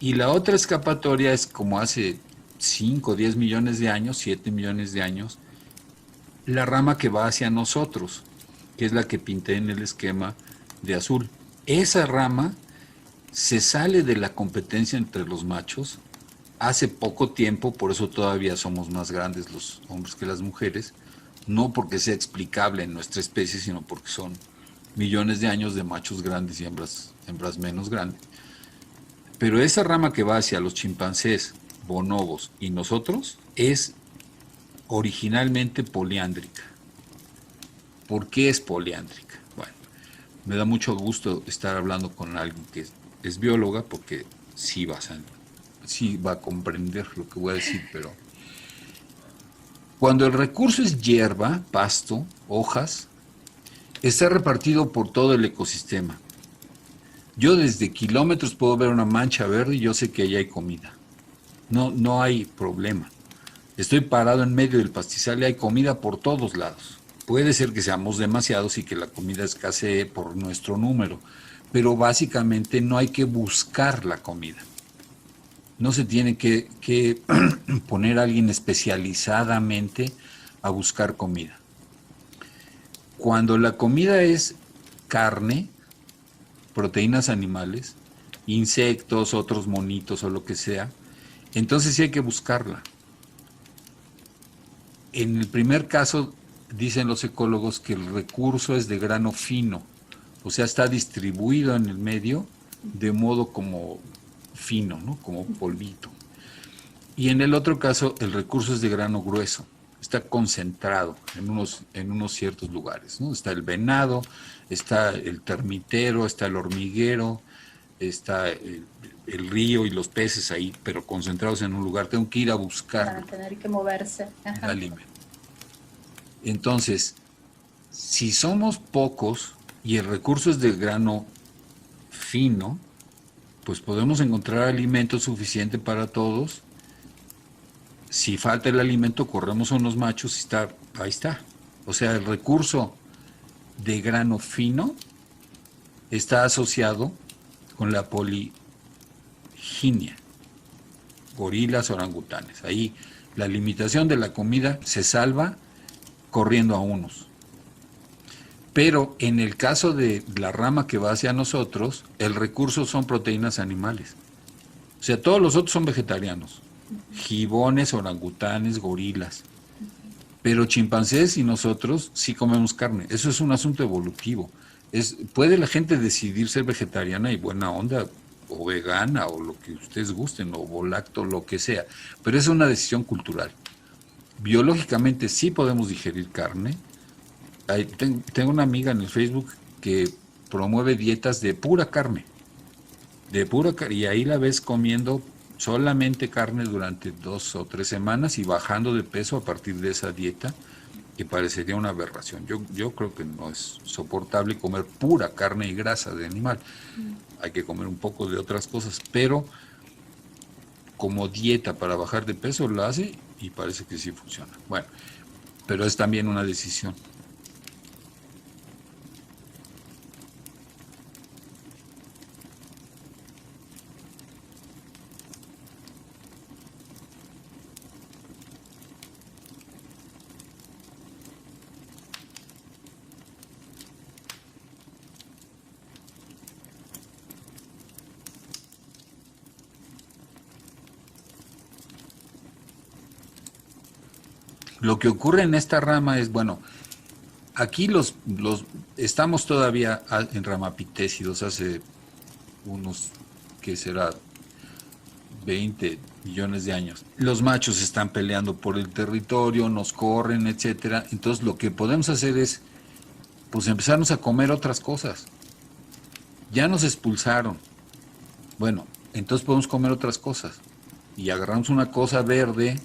Y la otra escapatoria es como hace 5, 10 millones de años, 7 millones de años, la rama que va hacia nosotros, que es la que pinté en el esquema de azul. Esa rama se sale de la competencia entre los machos hace poco tiempo, por eso todavía somos más grandes los hombres que las mujeres, no porque sea explicable en nuestra especie, sino porque son millones de años de machos grandes y hembras menos grandes. Pero esa rama que va hacia los chimpancés, bonobos y nosotros es originalmente poliándrica. ¿Por qué es poliándrica? Bueno, me da mucho gusto estar hablando con alguien que es bióloga, porque sí va a comprender lo que voy a decir, pero cuando el recurso es hierba, pasto, hojas, está repartido por todo el ecosistema. Yo desde kilómetros puedo ver una mancha verde y yo sé que allá hay comida. No hay problema. Estoy parado en medio del pastizal y hay comida por todos lados. Puede ser que seamos demasiados y que la comida escasee por nuestro número, pero básicamente no hay que buscar la comida. No se tiene que poner a alguien especializadamente a buscar comida. Cuando la comida es carne, proteínas animales, insectos, otros monitos o lo que sea, entonces sí hay que buscarla. En el primer caso, dicen los ecólogos que el recurso es de grano fino, o sea, está distribuido en el medio de modo como fino, ¿no? Como polvito. Y en el otro caso, el recurso es de grano grueso, está concentrado en unos ciertos lugares, ¿no? Está el venado, está el termitero, está el hormiguero, está el río y los peces ahí, pero concentrados en un lugar. Tengo que ir a buscar. Para tener que moverse. El alimento. Entonces, si somos pocos y el recurso es de grano fino, pues podemos encontrar alimento suficiente para todos. Si falta el alimento, corremos a unos machos y ahí está. O sea, el recurso de grano fino está asociado con la poliginia, gorilas, orangutanes. Ahí la limitación de la comida se salva corriendo a unos. Pero en el caso de la rama que va hacia nosotros, el recurso son proteínas animales. O sea, todos los otros son vegetarianos. Gibones, orangutanes, gorilas. Pero chimpancés y nosotros sí comemos carne. Eso es un asunto evolutivo. Puede la gente decidir ser vegetariana y buena onda, o vegana, o lo que ustedes gusten, o volacto, lo que sea. Pero es una decisión cultural. Biológicamente sí podemos digerir carne. Tengo una amiga en el Facebook que promueve dietas de pura carne. Y ahí la ves comiendo solamente carne durante 2 o 3 semanas y bajando de peso a partir de esa dieta, que parecería una aberración. Yo creo que no es soportable comer pura carne y grasa de animal. Hay que comer un poco de otras cosas, pero como dieta para bajar de peso lo hace y parece que sí funciona. Bueno, pero es también una decisión. Lo que ocurre en esta rama es, bueno, aquí estamos todavía en ramapitécidos hace unos, ¿qué será? 20 millones de años. Los machos están peleando por el territorio, nos corren, etcétera. Entonces lo que podemos hacer es, pues, empezarnos a comer otras cosas. Ya nos expulsaron. Bueno, entonces podemos comer otras cosas. Y agarramos una cosa verde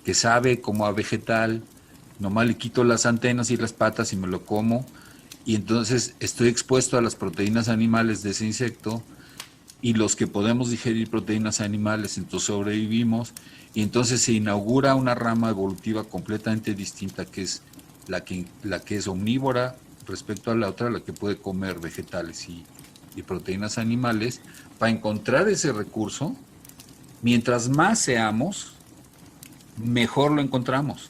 que sabe como a vegetal, nomás le quito las antenas y las patas y me lo como, y entonces estoy expuesto a las proteínas animales de ese insecto, y los que podemos digerir proteínas animales, entonces sobrevivimos, y entonces se inaugura una rama evolutiva completamente distinta, que es la que es omnívora respecto a la otra, la que puede comer vegetales y proteínas animales, para encontrar ese recurso. Mientras más seamos, mejor lo encontramos.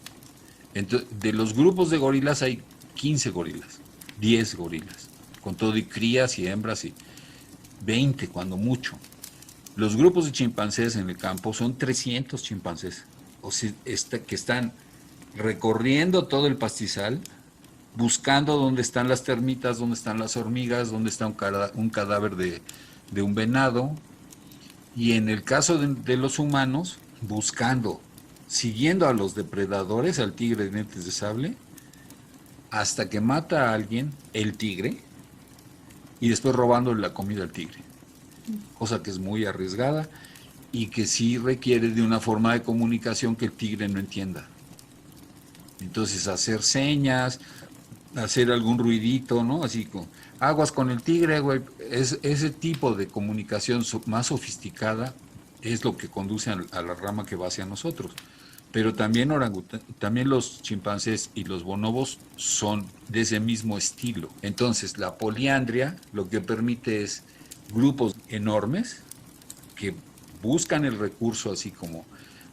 Entonces, de los grupos de gorilas hay 15 gorilas, 10 gorilas, con todo y crías y hembras, y 20 cuando mucho. Los grupos de chimpancés en el campo son 300 chimpancés, o sea, que están recorriendo todo el pastizal, buscando dónde están las termitas, dónde están las hormigas, dónde está un cadáver de un venado, y en el caso de los humanos, buscando, siguiendo a los depredadores, al tigre de dientes de sable, hasta que mata a alguien, el tigre, y después robándole la comida al tigre. Cosa que es muy arriesgada y que sí requiere de una forma de comunicación que el tigre no entienda. Entonces, hacer señas, hacer algún ruidito, ¿no? Así como, aguas con el tigre, güey. Ese tipo de comunicación más sofisticada es lo que conduce a la rama que va hacia nosotros. Pero también también los chimpancés y los bonobos son de ese mismo estilo. Entonces, la poliandria lo que permite es grupos enormes que buscan el recurso, así como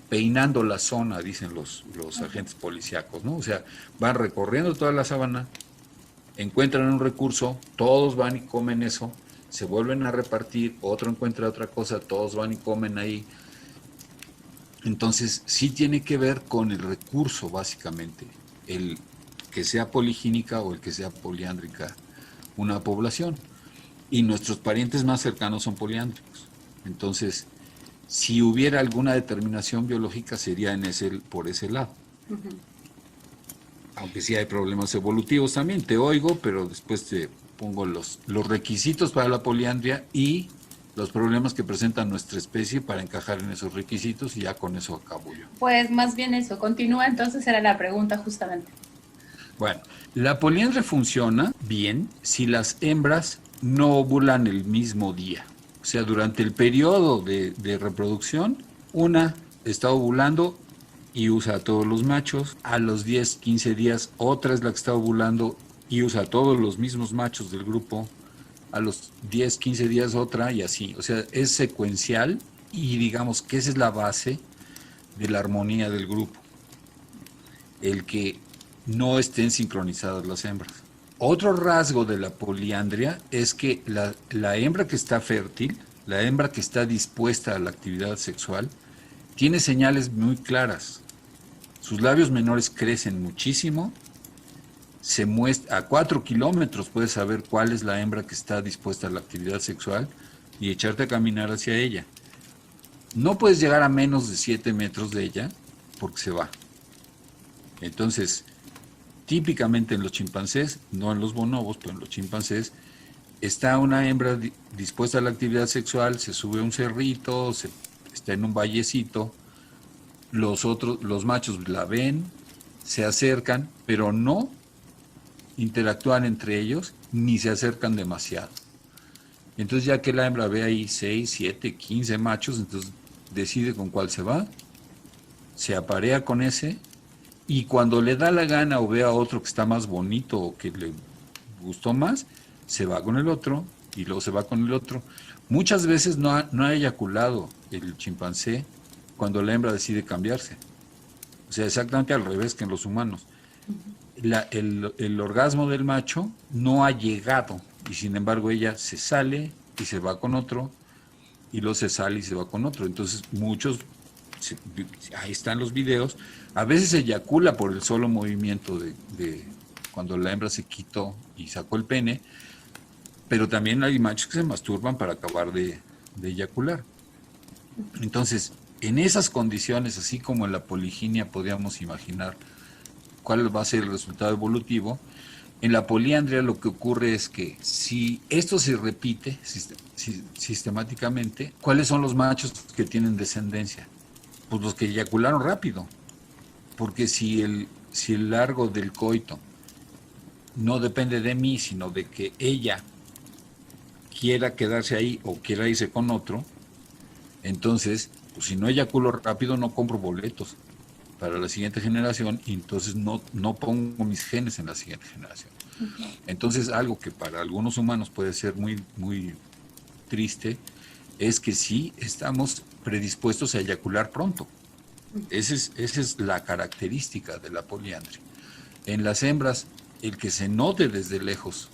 peinando la zona, dicen los agentes policíacos, ¿no? O sea, van recorriendo toda la sabana, encuentran un recurso, todos van y comen eso, se vuelven a repartir, otro encuentra otra cosa, todos van y comen ahí. Entonces, sí tiene que ver con el recurso, básicamente, el que sea poligínica o el que sea poliándrica una población. Y nuestros parientes más cercanos son poliándricos. Entonces, si hubiera alguna determinación biológica, sería por ese lado. Uh-huh. Aunque sí hay problemas evolutivos también, te oigo, pero después te pongo los requisitos para la poliandria y los problemas que presenta nuestra especie para encajar en esos requisitos, y ya con eso acabo yo. Pues más bien eso, continúa, entonces era la pregunta justamente. Bueno, la poliandria funciona bien si las hembras no ovulan el mismo día. O sea, durante el periodo de reproducción, una está ovulando y usa a todos los machos. A los 10, 15 días, otra es la que está ovulando y usa a todos los mismos machos del grupo. A los 10, 15 días otra y así. O sea, es secuencial y digamos que esa es la base de la armonía del grupo. El que no estén sincronizadas las hembras. Otro rasgo de la poliandria es que la hembra que está fértil, la hembra que está dispuesta a la actividad sexual, tiene señales muy claras. Sus labios menores crecen muchísimo, se muestra a 4 kilómetros, puedes saber cuál es la hembra que está dispuesta a la actividad sexual y echarte a caminar hacia ella. No puedes llegar a menos de 7 metros de ella porque se va. Entonces, típicamente en los chimpancés, no en los bonobos, pero en los chimpancés, está una hembra dispuesta a la actividad sexual, se sube a un cerrito, está en un vallecito, los machos la ven, se acercan, pero no interactúan entre ellos, ni se acercan demasiado. Entonces ya que la hembra ve ahí 6, 7, 15 machos, entonces decide con cuál se va, se aparea con ese, y cuando le da la gana o ve a otro que está más bonito o que le gustó más, se va con el otro y luego se va con el otro. Muchas veces no ha eyaculado el chimpancé cuando la hembra decide cambiarse. O sea, exactamente al revés que en los humanos. El orgasmo del macho no ha llegado y sin embargo ella se sale y se va con otro y luego se sale y se va con otro. Entonces muchos, ahí están los videos, a veces se eyacula por el solo movimiento de cuando la hembra se quitó y sacó el pene, pero también hay machos que se masturban para acabar de eyacular. Entonces, en esas condiciones, así como en la poliginia podíamos imaginar cuál va a ser el resultado evolutivo, en la poliandria lo que ocurre es que si esto se repite sistemáticamente, ¿cuáles son los machos que tienen descendencia? Pues los que eyacularon rápido, porque si el largo del coito no depende de mí, sino de que ella quiera quedarse ahí o quiera irse con otro, entonces, pues si no eyaculo rápido no compro boletos para la siguiente generación y entonces no pongo mis genes en la siguiente generación. Entonces, algo que para algunos humanos puede ser muy, muy triste es que sí estamos predispuestos a eyacular pronto. Esa es la característica de la poliandria. En las hembras, el que se note desde lejos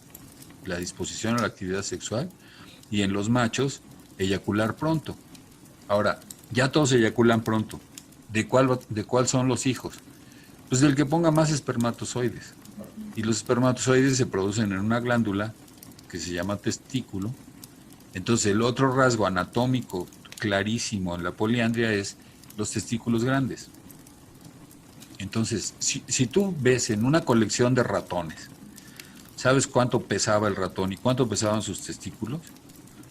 la disposición a la actividad sexual, y en los machos, eyacular pronto. Ahora, ya todos eyaculan pronto. ¿De cuál son los hijos? Pues del que ponga más espermatozoides. Y los espermatozoides se producen en una glándula que se llama testículo. Entonces, el otro rasgo anatómico clarísimo en la poliandria es los testículos grandes. Entonces, si tú ves en una colección de ratones, ¿sabes cuánto pesaba el ratón y cuánto pesaban sus testículos?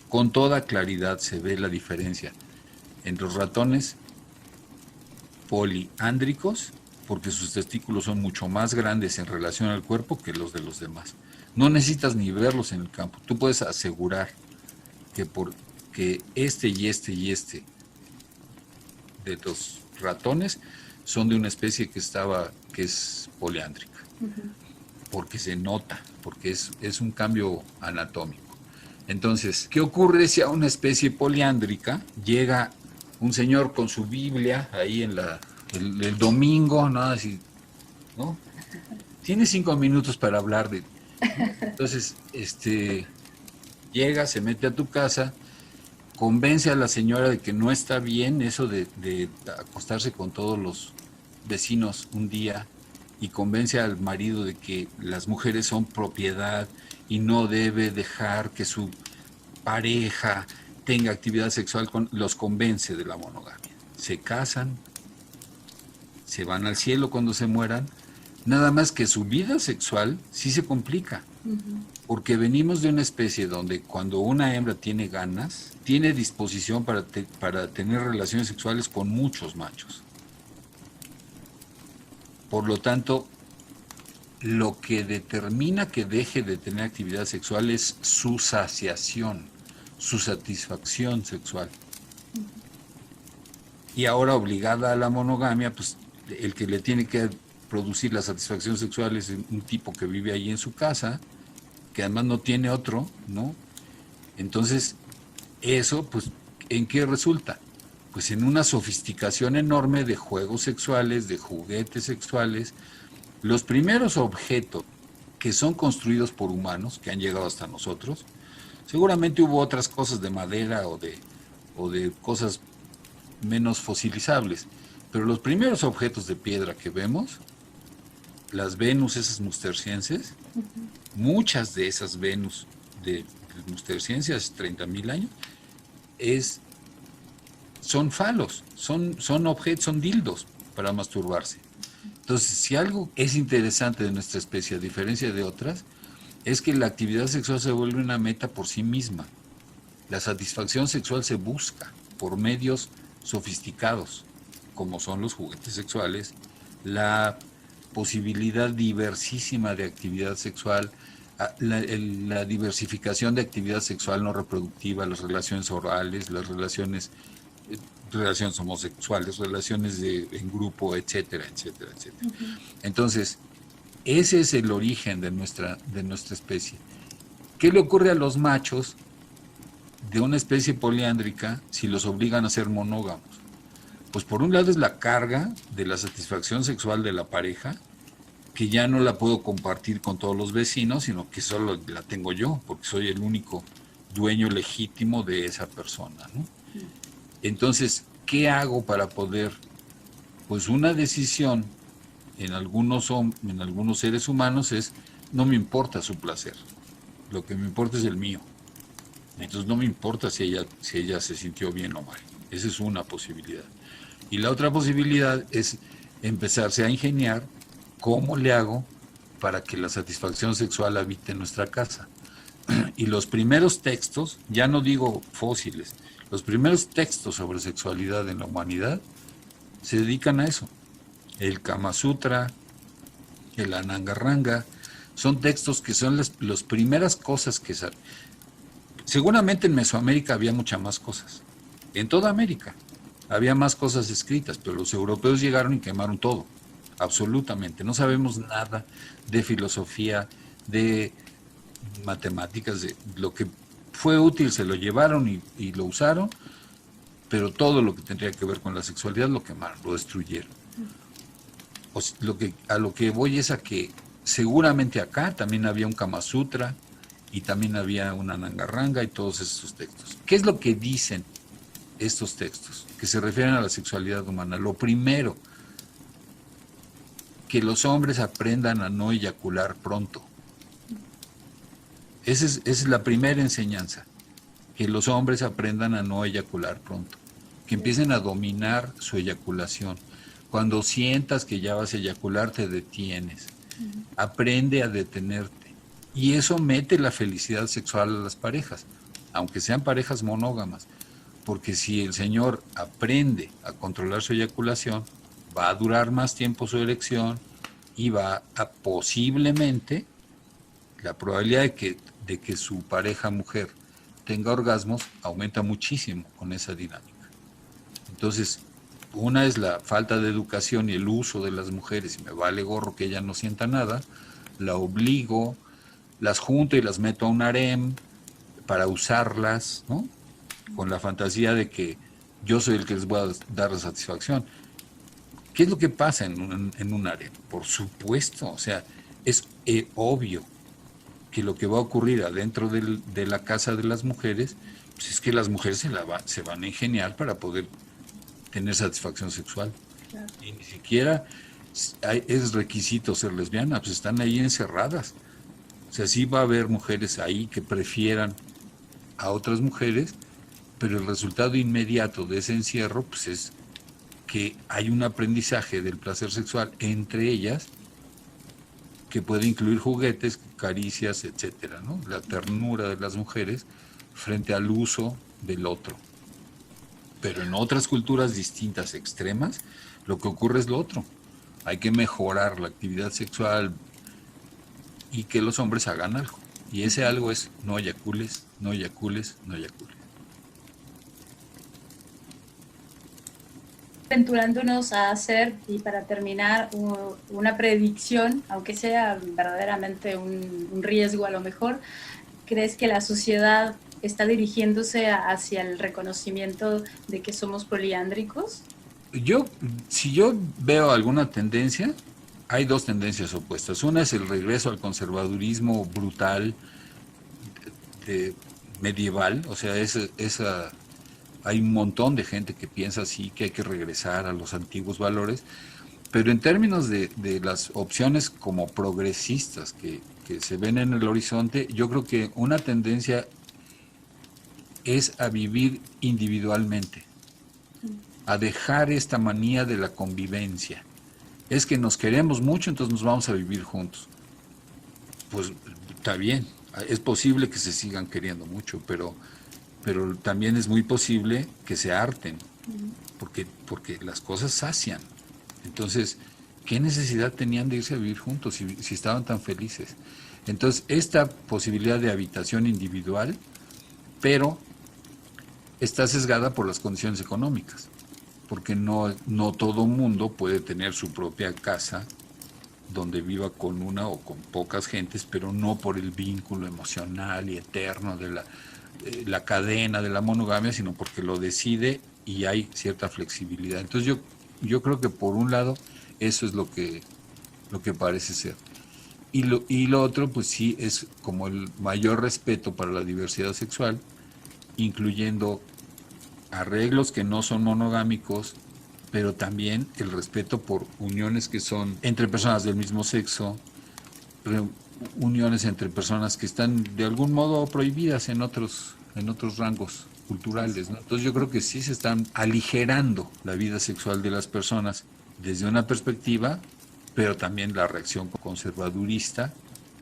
Con toda claridad se ve la diferencia entre los ratones poliándricos, porque sus testículos son mucho más grandes en relación al cuerpo que los de los demás. No necesitas ni verlos en el campo. Tú puedes asegurar que este y este y este de los ratones son de una especie que es poliándrica. Porque se nota, porque es un cambio anatómico. Entonces, ¿qué ocurre si a una especie poliándrica llega un señor con su Biblia ahí en el domingo, ¿no? Así, ¿no? Tiene 5 minutos para hablar de... Entonces, llega, se mete a tu casa, convence a la señora de que no está bien eso de acostarse con todos los vecinos un día, y convence al marido de que las mujeres son propiedad y no debe dejar que su pareja tenga actividad sexual los convence de la monogamia. Se casan, se van al cielo cuando se mueran, nada más que su vida sexual sí se complica, porque venimos de una especie donde cuando una hembra tiene ganas, tiene disposición para tener relaciones sexuales con muchos machos. Por lo tanto, lo que determina que deje de tener actividad sexual es su saciación, su satisfacción sexual. Y ahora, obligada a la monogamia, pues el que le tiene que producir la satisfacción sexual es un tipo que vive ahí en su casa, que además no tiene otro, ¿no? Entonces, eso, pues, ¿en qué resulta? Pues en una sofisticación enorme de juegos sexuales, de juguetes sexuales. Los primeros objetos que son construidos por humanos, que han llegado hasta nosotros, seguramente hubo otras cosas de madera o de cosas menos fosilizables, pero los primeros objetos de piedra que vemos, las Venus, esas mustercienses, muchas de esas Venus de mustercienses, 30.000 años, son falos, son objetos, son dildos para masturbarse. Entonces, si algo es interesante de nuestra especie, a diferencia de otras, es que la actividad sexual se vuelve una meta por sí misma. La satisfacción sexual se busca por medios sofisticados, como son los juguetes sexuales, la posibilidad diversísima de actividad sexual, la diversificación de actividad sexual no reproductiva, las relaciones orales, las relaciones homosexuales, relaciones en grupo, etcétera, etcétera, etcétera. Entonces, ese es el origen de nuestra especie. ¿Qué le ocurre a los machos de una especie poliándrica si los obligan a ser monógamos? Pues por un lado es la carga de la satisfacción sexual de la pareja, que ya no la puedo compartir con todos los vecinos, sino que solo la tengo yo, porque soy el único dueño legítimo de esa persona, ¿no? Entonces, ¿qué hago para poder? Pues una decisión en algunos seres humanos es, no me importa su placer, lo que me importa es el mío. Entonces no me importa si ella se sintió bien o mal. Esa es una posibilidad. Y la otra posibilidad es empezarse a ingeniar cómo le hago para que la satisfacción sexual habite en nuestra casa. Y los primeros textos, ya no digo fósiles, los primeros textos sobre sexualidad en la humanidad se dedican a eso. El Kama Sutra, el Ananga Ranga, son textos que son las primeras cosas que salen. Seguramente en Mesoamérica había muchas más cosas. En toda América había más cosas escritas, pero los europeos llegaron y quemaron todo, absolutamente. No sabemos nada de filosofía, de matemáticas, de lo que fue útil se lo llevaron y lo usaron, pero todo lo que tendría que ver con la sexualidad lo quemaron, lo destruyeron. A lo que voy es a que seguramente acá también había un Kama Sutra y también había una Ananga Ranga y todos esos textos. ¿Qué es lo que dicen estos textos que se refieren a la sexualidad humana? Lo primero, que los hombres aprendan a no eyacular pronto. Esa es la primera enseñanza, que los hombres aprendan a no eyacular pronto, que empiecen a dominar su eyaculación. Cuando sientas que ya vas a eyacular, te detienes. Aprende a detenerte. Y eso mete la felicidad sexual a las parejas, aunque sean parejas monógamas. Porque si el señor aprende a controlar su eyaculación, va a durar más tiempo su erección y va a posiblemente, la probabilidad de que su pareja mujer tenga orgasmos aumenta muchísimo con esa dinámica. Entonces, una es la falta de educación y el uso de las mujeres, y me vale gorro que ella no sienta nada, la obligo, las junto y las meto a un harem para usarlas, ¿no? Con la fantasía de que yo soy el que les voy a dar la satisfacción. ¿Qué es lo que pasa en un harem? Por supuesto, o sea, es obvio que lo que va a ocurrir adentro de la casa de las mujeres, pues es que las mujeres se van a ingeniar para poder tener satisfacción sexual. Claro. Y ni siquiera es requisito ser lesbiana, pues están ahí encerradas. O sea, sí va a haber mujeres ahí que prefieran a otras mujeres, pero el resultado inmediato de ese encierro pues es que hay un aprendizaje del placer sexual entre ellas que puede incluir juguetes, caricias, etcétera, ¿no? La ternura de las mujeres frente al uso del otro. Pero en otras culturas distintas, extremas, lo que ocurre es lo otro. Hay que mejorar la actividad sexual, y que los hombres hagan algo. Y ese algo es no eyacules, no eyacules, no eyacules. Aventurándonos a hacer, y para terminar, una predicción, aunque sea verdaderamente un riesgo a lo mejor, ¿crees que la sociedad está dirigiéndose hacia el reconocimiento de que somos poliándricos? Si yo veo alguna tendencia, hay dos tendencias opuestas. Una es el regreso al conservadurismo brutal medieval, o sea, hay un montón de gente que piensa así, que hay que regresar a los antiguos valores, pero en términos de las opciones como progresistas que se ven en el horizonte, yo creo que una tendencia es a vivir individualmente, a dejar esta manía de la convivencia. Es que nos queremos mucho, entonces nos vamos a vivir juntos. Pues está bien, es posible que se sigan queriendo mucho, pero también es muy posible que se harten, porque las cosas sacian. Entonces, ¿qué necesidad tenían de irse a vivir juntos si estaban tan felices? Entonces, esta posibilidad de habitación individual, pero está sesgada por las condiciones económicas, porque no todo mundo puede tener su propia casa donde viva con una o con pocas gentes, pero no por el vínculo emocional y eterno de la cadena de la monogamia, sino porque lo decide y hay cierta flexibilidad. Entonces yo creo que por un lado eso es lo que parece ser. Y lo otro, pues sí, es como el mayor respeto para la diversidad sexual, incluyendo arreglos que no son monogámicos, pero también el respeto por uniones que son entre personas del mismo sexo, uniones entre personas que están de algún modo prohibidas en otros rangos culturales, ¿no? Entonces yo creo que sí se están aligerando la vida sexual de las personas desde una perspectiva, pero también la reacción conservadurista,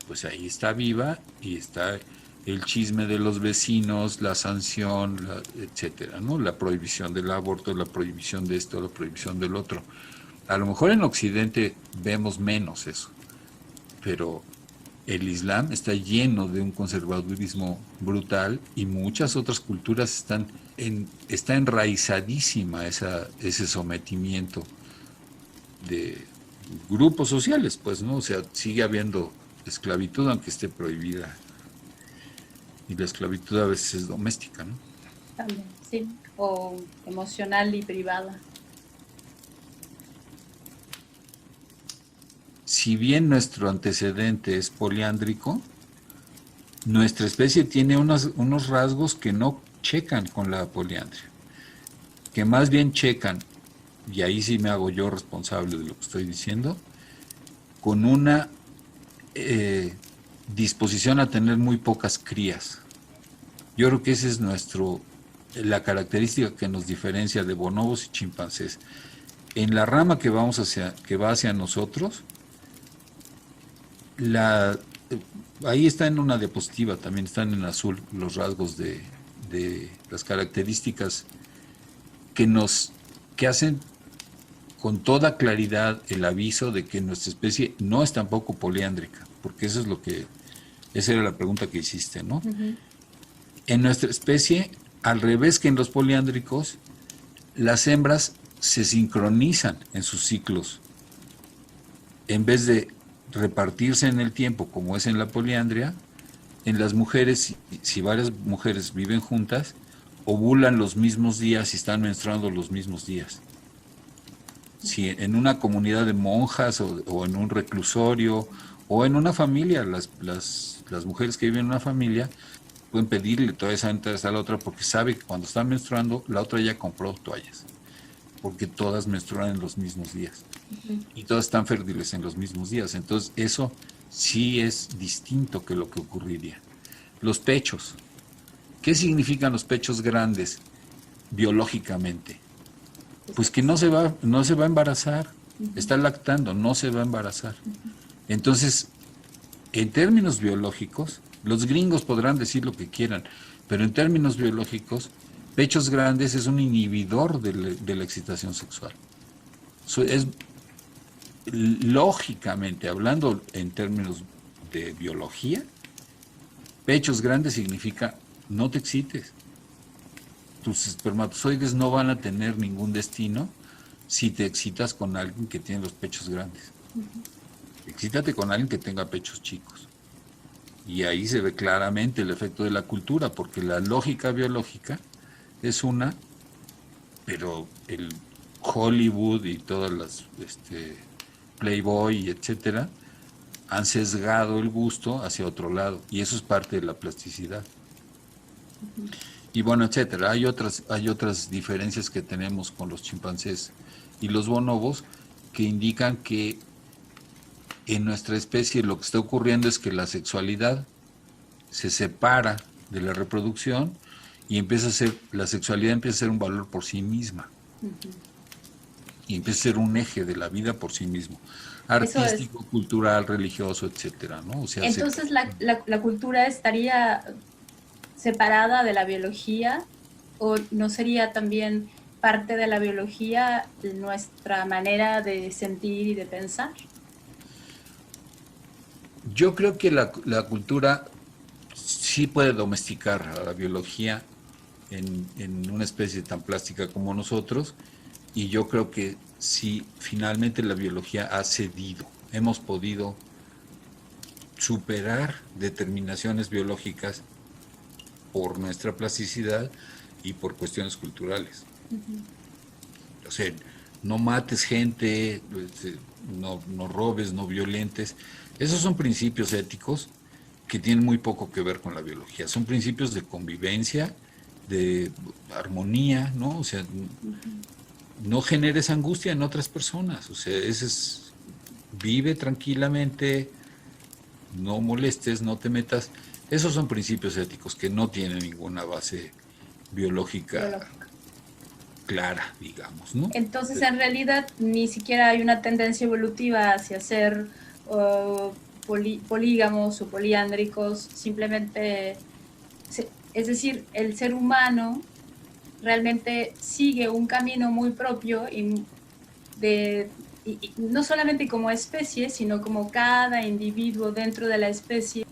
pues ahí está viva y está el chisme de los vecinos, la sanción, etcétera, ¿no? La prohibición del aborto, la prohibición de esto, la prohibición del otro. A lo mejor en Occidente vemos menos eso, pero el Islam está lleno de un conservadurismo brutal y muchas otras culturas está enraizadísima ese sometimiento de grupos sociales, pues, ¿no? O sea, sigue habiendo esclavitud aunque esté prohibida. Y la esclavitud a veces es doméstica, ¿no? También, sí, o emocional y privada. Si bien nuestro antecedente es poliándrico, nuestra especie tiene unos rasgos que no checan con la poliandria, que más bien checan, y ahí sí me hago yo responsable de lo que estoy diciendo, con una disposición a tener muy pocas crías. Yo creo que esa es la característica que nos diferencia de bonobos y chimpancés. En la rama que va hacia nosotros, ahí está en una diapositiva, también están en azul los rasgos de las características que hacen con toda claridad el aviso de que nuestra especie no es tampoco poliándrica, porque esa era la pregunta que hiciste, ¿no? Uh-huh. En nuestra especie, al revés que en los poliándricos, las hembras se sincronizan en sus ciclos. En vez de repartirse en el tiempo, como es en la poliandria, en las mujeres, si varias mujeres viven juntas, ovulan los mismos días y están menstruando los mismos días. Si en una comunidad de monjas o en un reclusorio o en una familia, las mujeres que viven en una familia pueden pedirle toallas antes a la otra porque sabe que cuando está menstruando la otra ya compró toallas, porque todas menstruan en los mismos días. Uh-huh. Y todas están fértiles en los mismos días. Entonces eso sí es distinto que lo que ocurriría. Los pechos. ¿Qué significan los pechos grandes biológicamente? Pues que no se va a embarazar. Uh-huh. Está lactando, no se va a embarazar. Uh-huh. Entonces, en términos biológicos, los gringos podrán decir lo que quieran, pero en términos biológicos, pechos grandes es un inhibidor de la excitación sexual. Es lógicamente, hablando en términos de biología, pechos grandes significa no te excites. Tus espermatozoides no van a tener ningún destino si te excitas con alguien que tiene los pechos grandes. Excítate con alguien que tenga pechos chicos. Y ahí se ve claramente el efecto de la cultura, porque la lógica biológica es una, pero el Hollywood y todas las Playboy, etcétera, han sesgado el gusto hacia otro lado, y eso es parte de la plasticidad. Y bueno, etcétera. Hay otras diferencias que tenemos con los chimpancés y los bonobos que indican que en nuestra especie lo que está ocurriendo es que la sexualidad se separa de la reproducción y la sexualidad empieza a ser un valor por sí misma. Y empieza a ser un eje de la vida por sí mismo. Artístico, cultural, religioso, etcétera, ¿no? O sea, entonces la cultura estaría separada de la biología, o no sería también parte de la biología nuestra manera de sentir y de pensar. Yo creo que la cultura sí puede domesticar a la biología en una especie tan plástica como nosotros, y yo creo que si finalmente la biología ha cedido, hemos podido superar determinaciones biológicas por nuestra plasticidad y por cuestiones culturales. O sea, no mates gente, no robes, no violentes. Esos son principios éticos que tienen muy poco que ver con la biología. Son principios de convivencia, de armonía, ¿no? O sea, no generes angustia en otras personas. O sea, vive tranquilamente, no molestes, no te metas. Esos son principios éticos que no tienen ninguna base biológica clara, digamos, ¿no? Entonces, en realidad, ni siquiera hay una tendencia evolutiva hacia ser polígamos o poliándricos, simplemente, es decir, el ser humano realmente sigue un camino muy propio y no solamente como especie, sino como cada individuo dentro de la especie.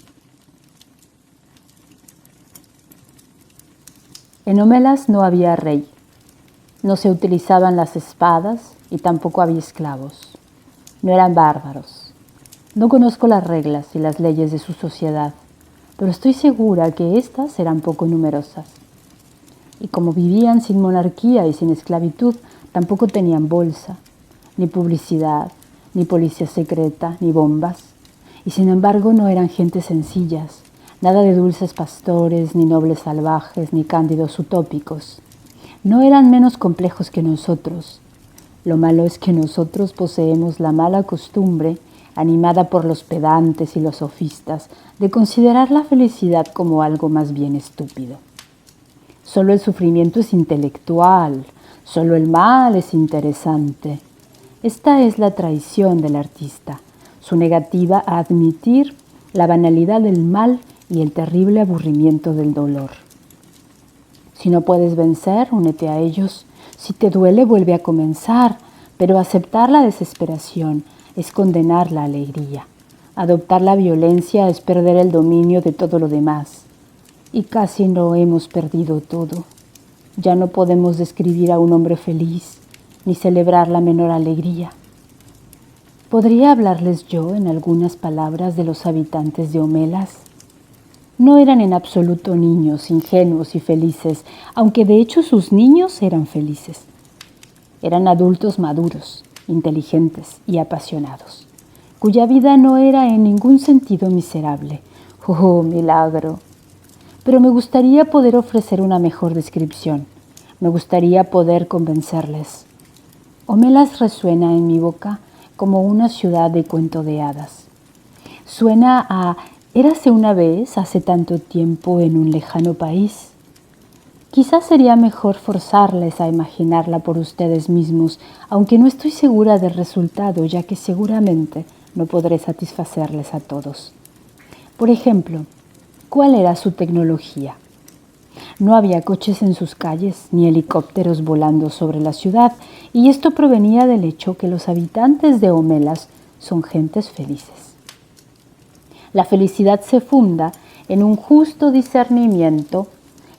En Omelas no había rey, no se utilizaban las espadas y tampoco había esclavos. No eran bárbaros. No conozco las reglas y las leyes de su sociedad, pero estoy segura que éstas eran poco numerosas. Y como vivían sin monarquía y sin esclavitud, tampoco tenían bolsa, ni publicidad, ni policía secreta, ni bombas. Y sin embargo no eran gentes sencillas, nada de dulces pastores, ni nobles salvajes, ni cándidos utópicos. No eran menos complejos que nosotros. Lo malo es que nosotros poseemos la mala costumbre, animada por los pedantes y los sofistas, de considerar la felicidad como algo más bien estúpido. Solo el sufrimiento es intelectual, solo el mal es interesante. Esta es la traición del artista, su negativa a admitir la banalidad del mal y el terrible aburrimiento del dolor. Si no puedes vencer, únete a ellos. Si te duele, vuelve a comenzar, pero aceptar la desesperación es condenar la alegría. Adoptar la violencia es perder el dominio de todo lo demás. Y casi no hemos perdido todo. Ya no podemos describir a un hombre feliz, ni celebrar la menor alegría. ¿Podría hablarles yo en algunas palabras de los habitantes de Omelas? No eran en absoluto niños, ingenuos y felices, aunque de hecho sus niños eran felices. Eran adultos maduros, inteligentes y apasionados, cuya vida no era en ningún sentido miserable. ¡Oh, milagro! Pero me gustaría poder ofrecer una mejor descripción. Me gustaría poder convencerles. Omelas resuena en mi boca como una ciudad de cuento de hadas. Suena a érase una vez, hace tanto tiempo, en un lejano país. Quizás sería mejor forzarles a imaginarla por ustedes mismos, aunque no estoy segura del resultado, ya que seguramente no podré satisfacerles a todos. Por ejemplo, ¿cuál era su tecnología? No había coches en sus calles, ni helicópteros volando sobre la ciudad, y esto provenía del hecho que los habitantes de Omelas son gentes felices. La felicidad se funda en un justo discernimiento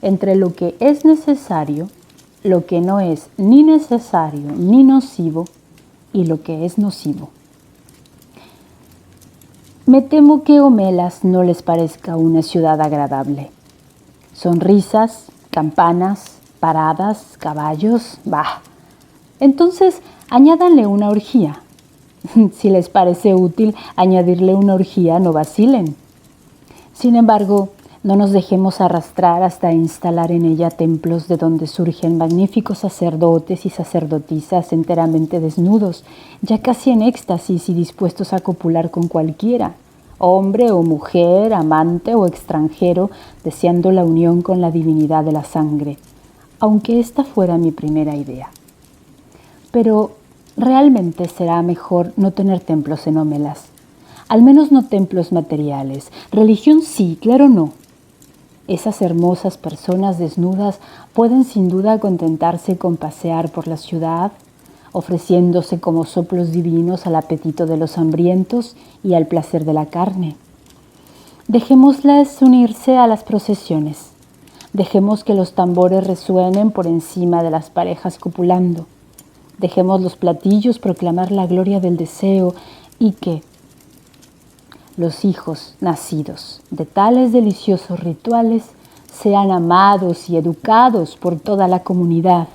entre lo que es necesario, lo que no es ni necesario ni nocivo y lo que es nocivo. Me temo que Homelas no les parezca una ciudad agradable. Sonrisas, campanas, paradas, caballos, bah. Entonces, añádanle una orgía. Si les parece útil añadirle una orgía, no vacilen. Sin embargo, no nos dejemos arrastrar hasta instalar en ella templos de donde surgen magníficos sacerdotes y sacerdotisas enteramente desnudos, ya casi en éxtasis y dispuestos a copular con cualquiera, hombre o mujer, amante o extranjero, deseando la unión con la divinidad de la sangre, aunque esta fuera mi primera idea. Pero realmente será mejor no tener templos en Homelas, al menos no templos materiales. Religión sí, claro no. Esas hermosas personas desnudas pueden sin duda contentarse con pasear por la ciudad, ofreciéndose como soplos divinos al apetito de los hambrientos y al placer de la carne. Dejémoslas unirse a las procesiones. Dejemos que los tambores resuenen por encima de las parejas copulando. Dejemos los platillos proclamar la gloria del deseo y que los hijos nacidos de tales deliciosos rituales sean amados y educados por toda la comunidad.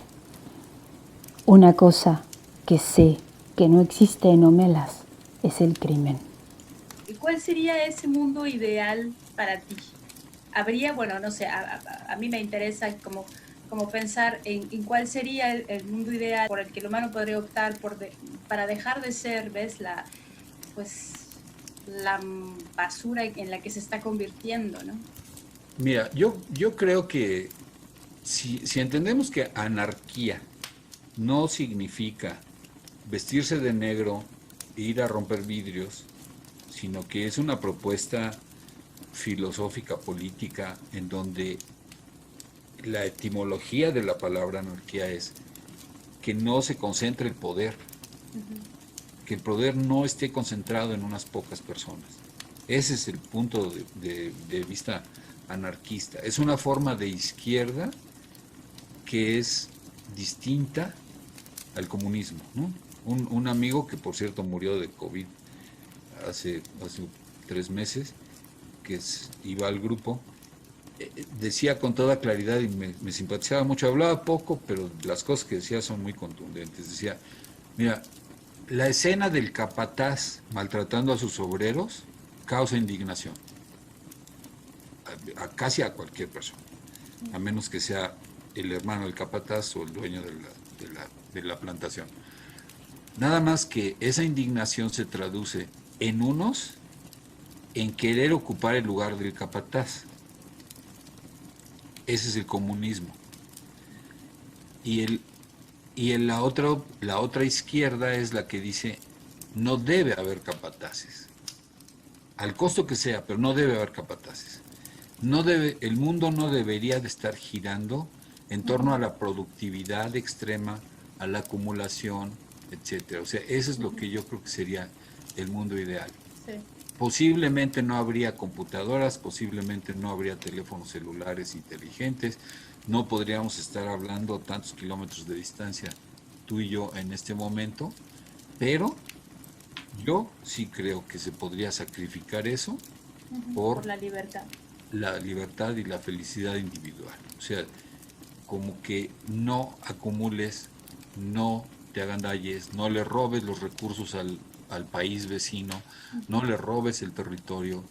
Una cosa que sé que no existe en Homelas es el crimen. ¿Y cuál sería ese mundo ideal para ti? Habría, bueno, no sé, a mí me interesa como pensar en cuál sería el mundo ideal por el que el humano podría optar para dejar de ser, ¿ves? La basura en la que se está convirtiendo, ¿no? Mira, yo creo que si entendemos que anarquía no significa vestirse de negro e ir a romper vidrios, sino que es una propuesta filosófica, política, en donde la etimología de la palabra anarquía es que no se concentre el poder, que el poder no esté concentrado en unas pocas personas. Ese es el punto de vista anarquista. Es una forma de izquierda que es distinta al comunismo, ¿no? Un amigo que, por cierto, murió de COVID hace 3 meses, que iba al grupo, decía con toda claridad, y me simpatizaba mucho, hablaba poco, pero las cosas que decía son muy contundentes. Decía, mira, la escena del capataz maltratando a sus obreros causa indignación, casi a cualquier persona, a menos que sea el hermano del capataz o el dueño de la plantación. Nada más que esa indignación se traduce en unos en querer ocupar el lugar del capataz. Ese es el comunismo. Y la otra izquierda es la que dice, no debe haber capataces, al costo que sea, pero no debe haber capataces. El mundo no debería de estar girando en torno a la productividad extrema, a la acumulación, etcétera. O sea, eso es lo que yo creo que sería el mundo ideal. Sí. Posiblemente no habría computadoras, posiblemente no habría teléfonos celulares inteligentes, no podríamos estar hablando a tantos kilómetros de distancia tú y yo en este momento, pero yo sí creo que se podría sacrificar eso por la libertad. La libertad y la felicidad individual. O sea, como que no acumules, no te agandalles, no le robes los recursos al país vecino, no le robes el territorio,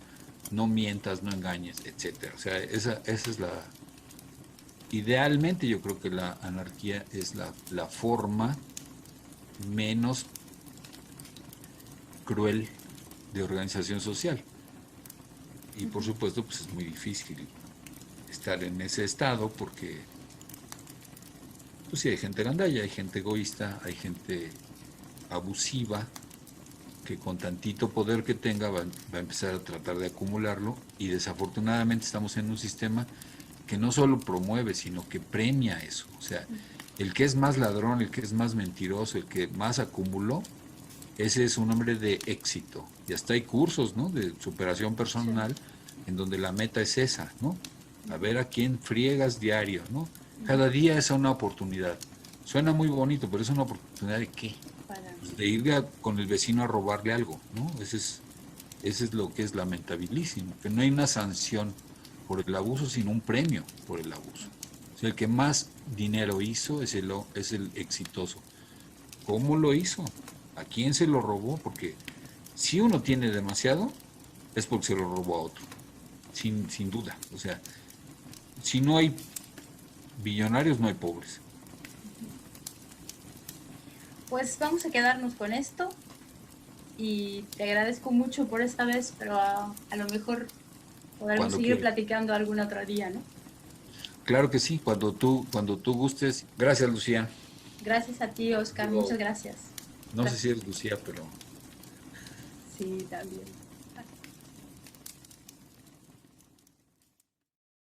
no mientas, no engañes, etcétera. O sea, esa es la... Idealmente yo creo que la anarquía es la forma menos cruel de organización social. Y por supuesto, pues es muy difícil estar en ese estado porque pues sí hay gente gandalla, hay gente egoísta, hay gente abusiva que con tantito poder que tenga va a empezar a tratar de acumularlo, y desafortunadamente estamos en un sistema que no solo promueve, sino que premia eso. O sea, el que es más ladrón, el que es más mentiroso, el que más acumuló, ese es un hombre de éxito, Y hasta hay cursos, ¿no? De superación personal, en donde la meta es esa, ¿no? A ver a quién friegas diario, ¿no? Cada día es una oportunidad. Suena muy bonito, pero es una oportunidad ¿de qué? Pues de ir con el vecino a robarle algo, ¿no? Ese es lo que es lamentabilísimo, que no hay una sanción por el abuso, sino un premio por el abuso. O sea, el que más dinero hizo es el exitoso. ¿Cómo lo hizo? ¿A quién se lo robó? Porque si uno tiene demasiado, es porque se lo robó a otro, sin duda. O sea, si no hay billonarios, no hay pobres. Pues vamos a quedarnos con esto y te agradezco mucho por esta vez, pero a lo mejor podremos seguir platicando algún otro día, ¿no? Claro que sí, cuando tú gustes. Gracias, Lucía. Gracias a ti, Oscar, muchas gracias. No sé si eres Lucía, pero... Sí, también.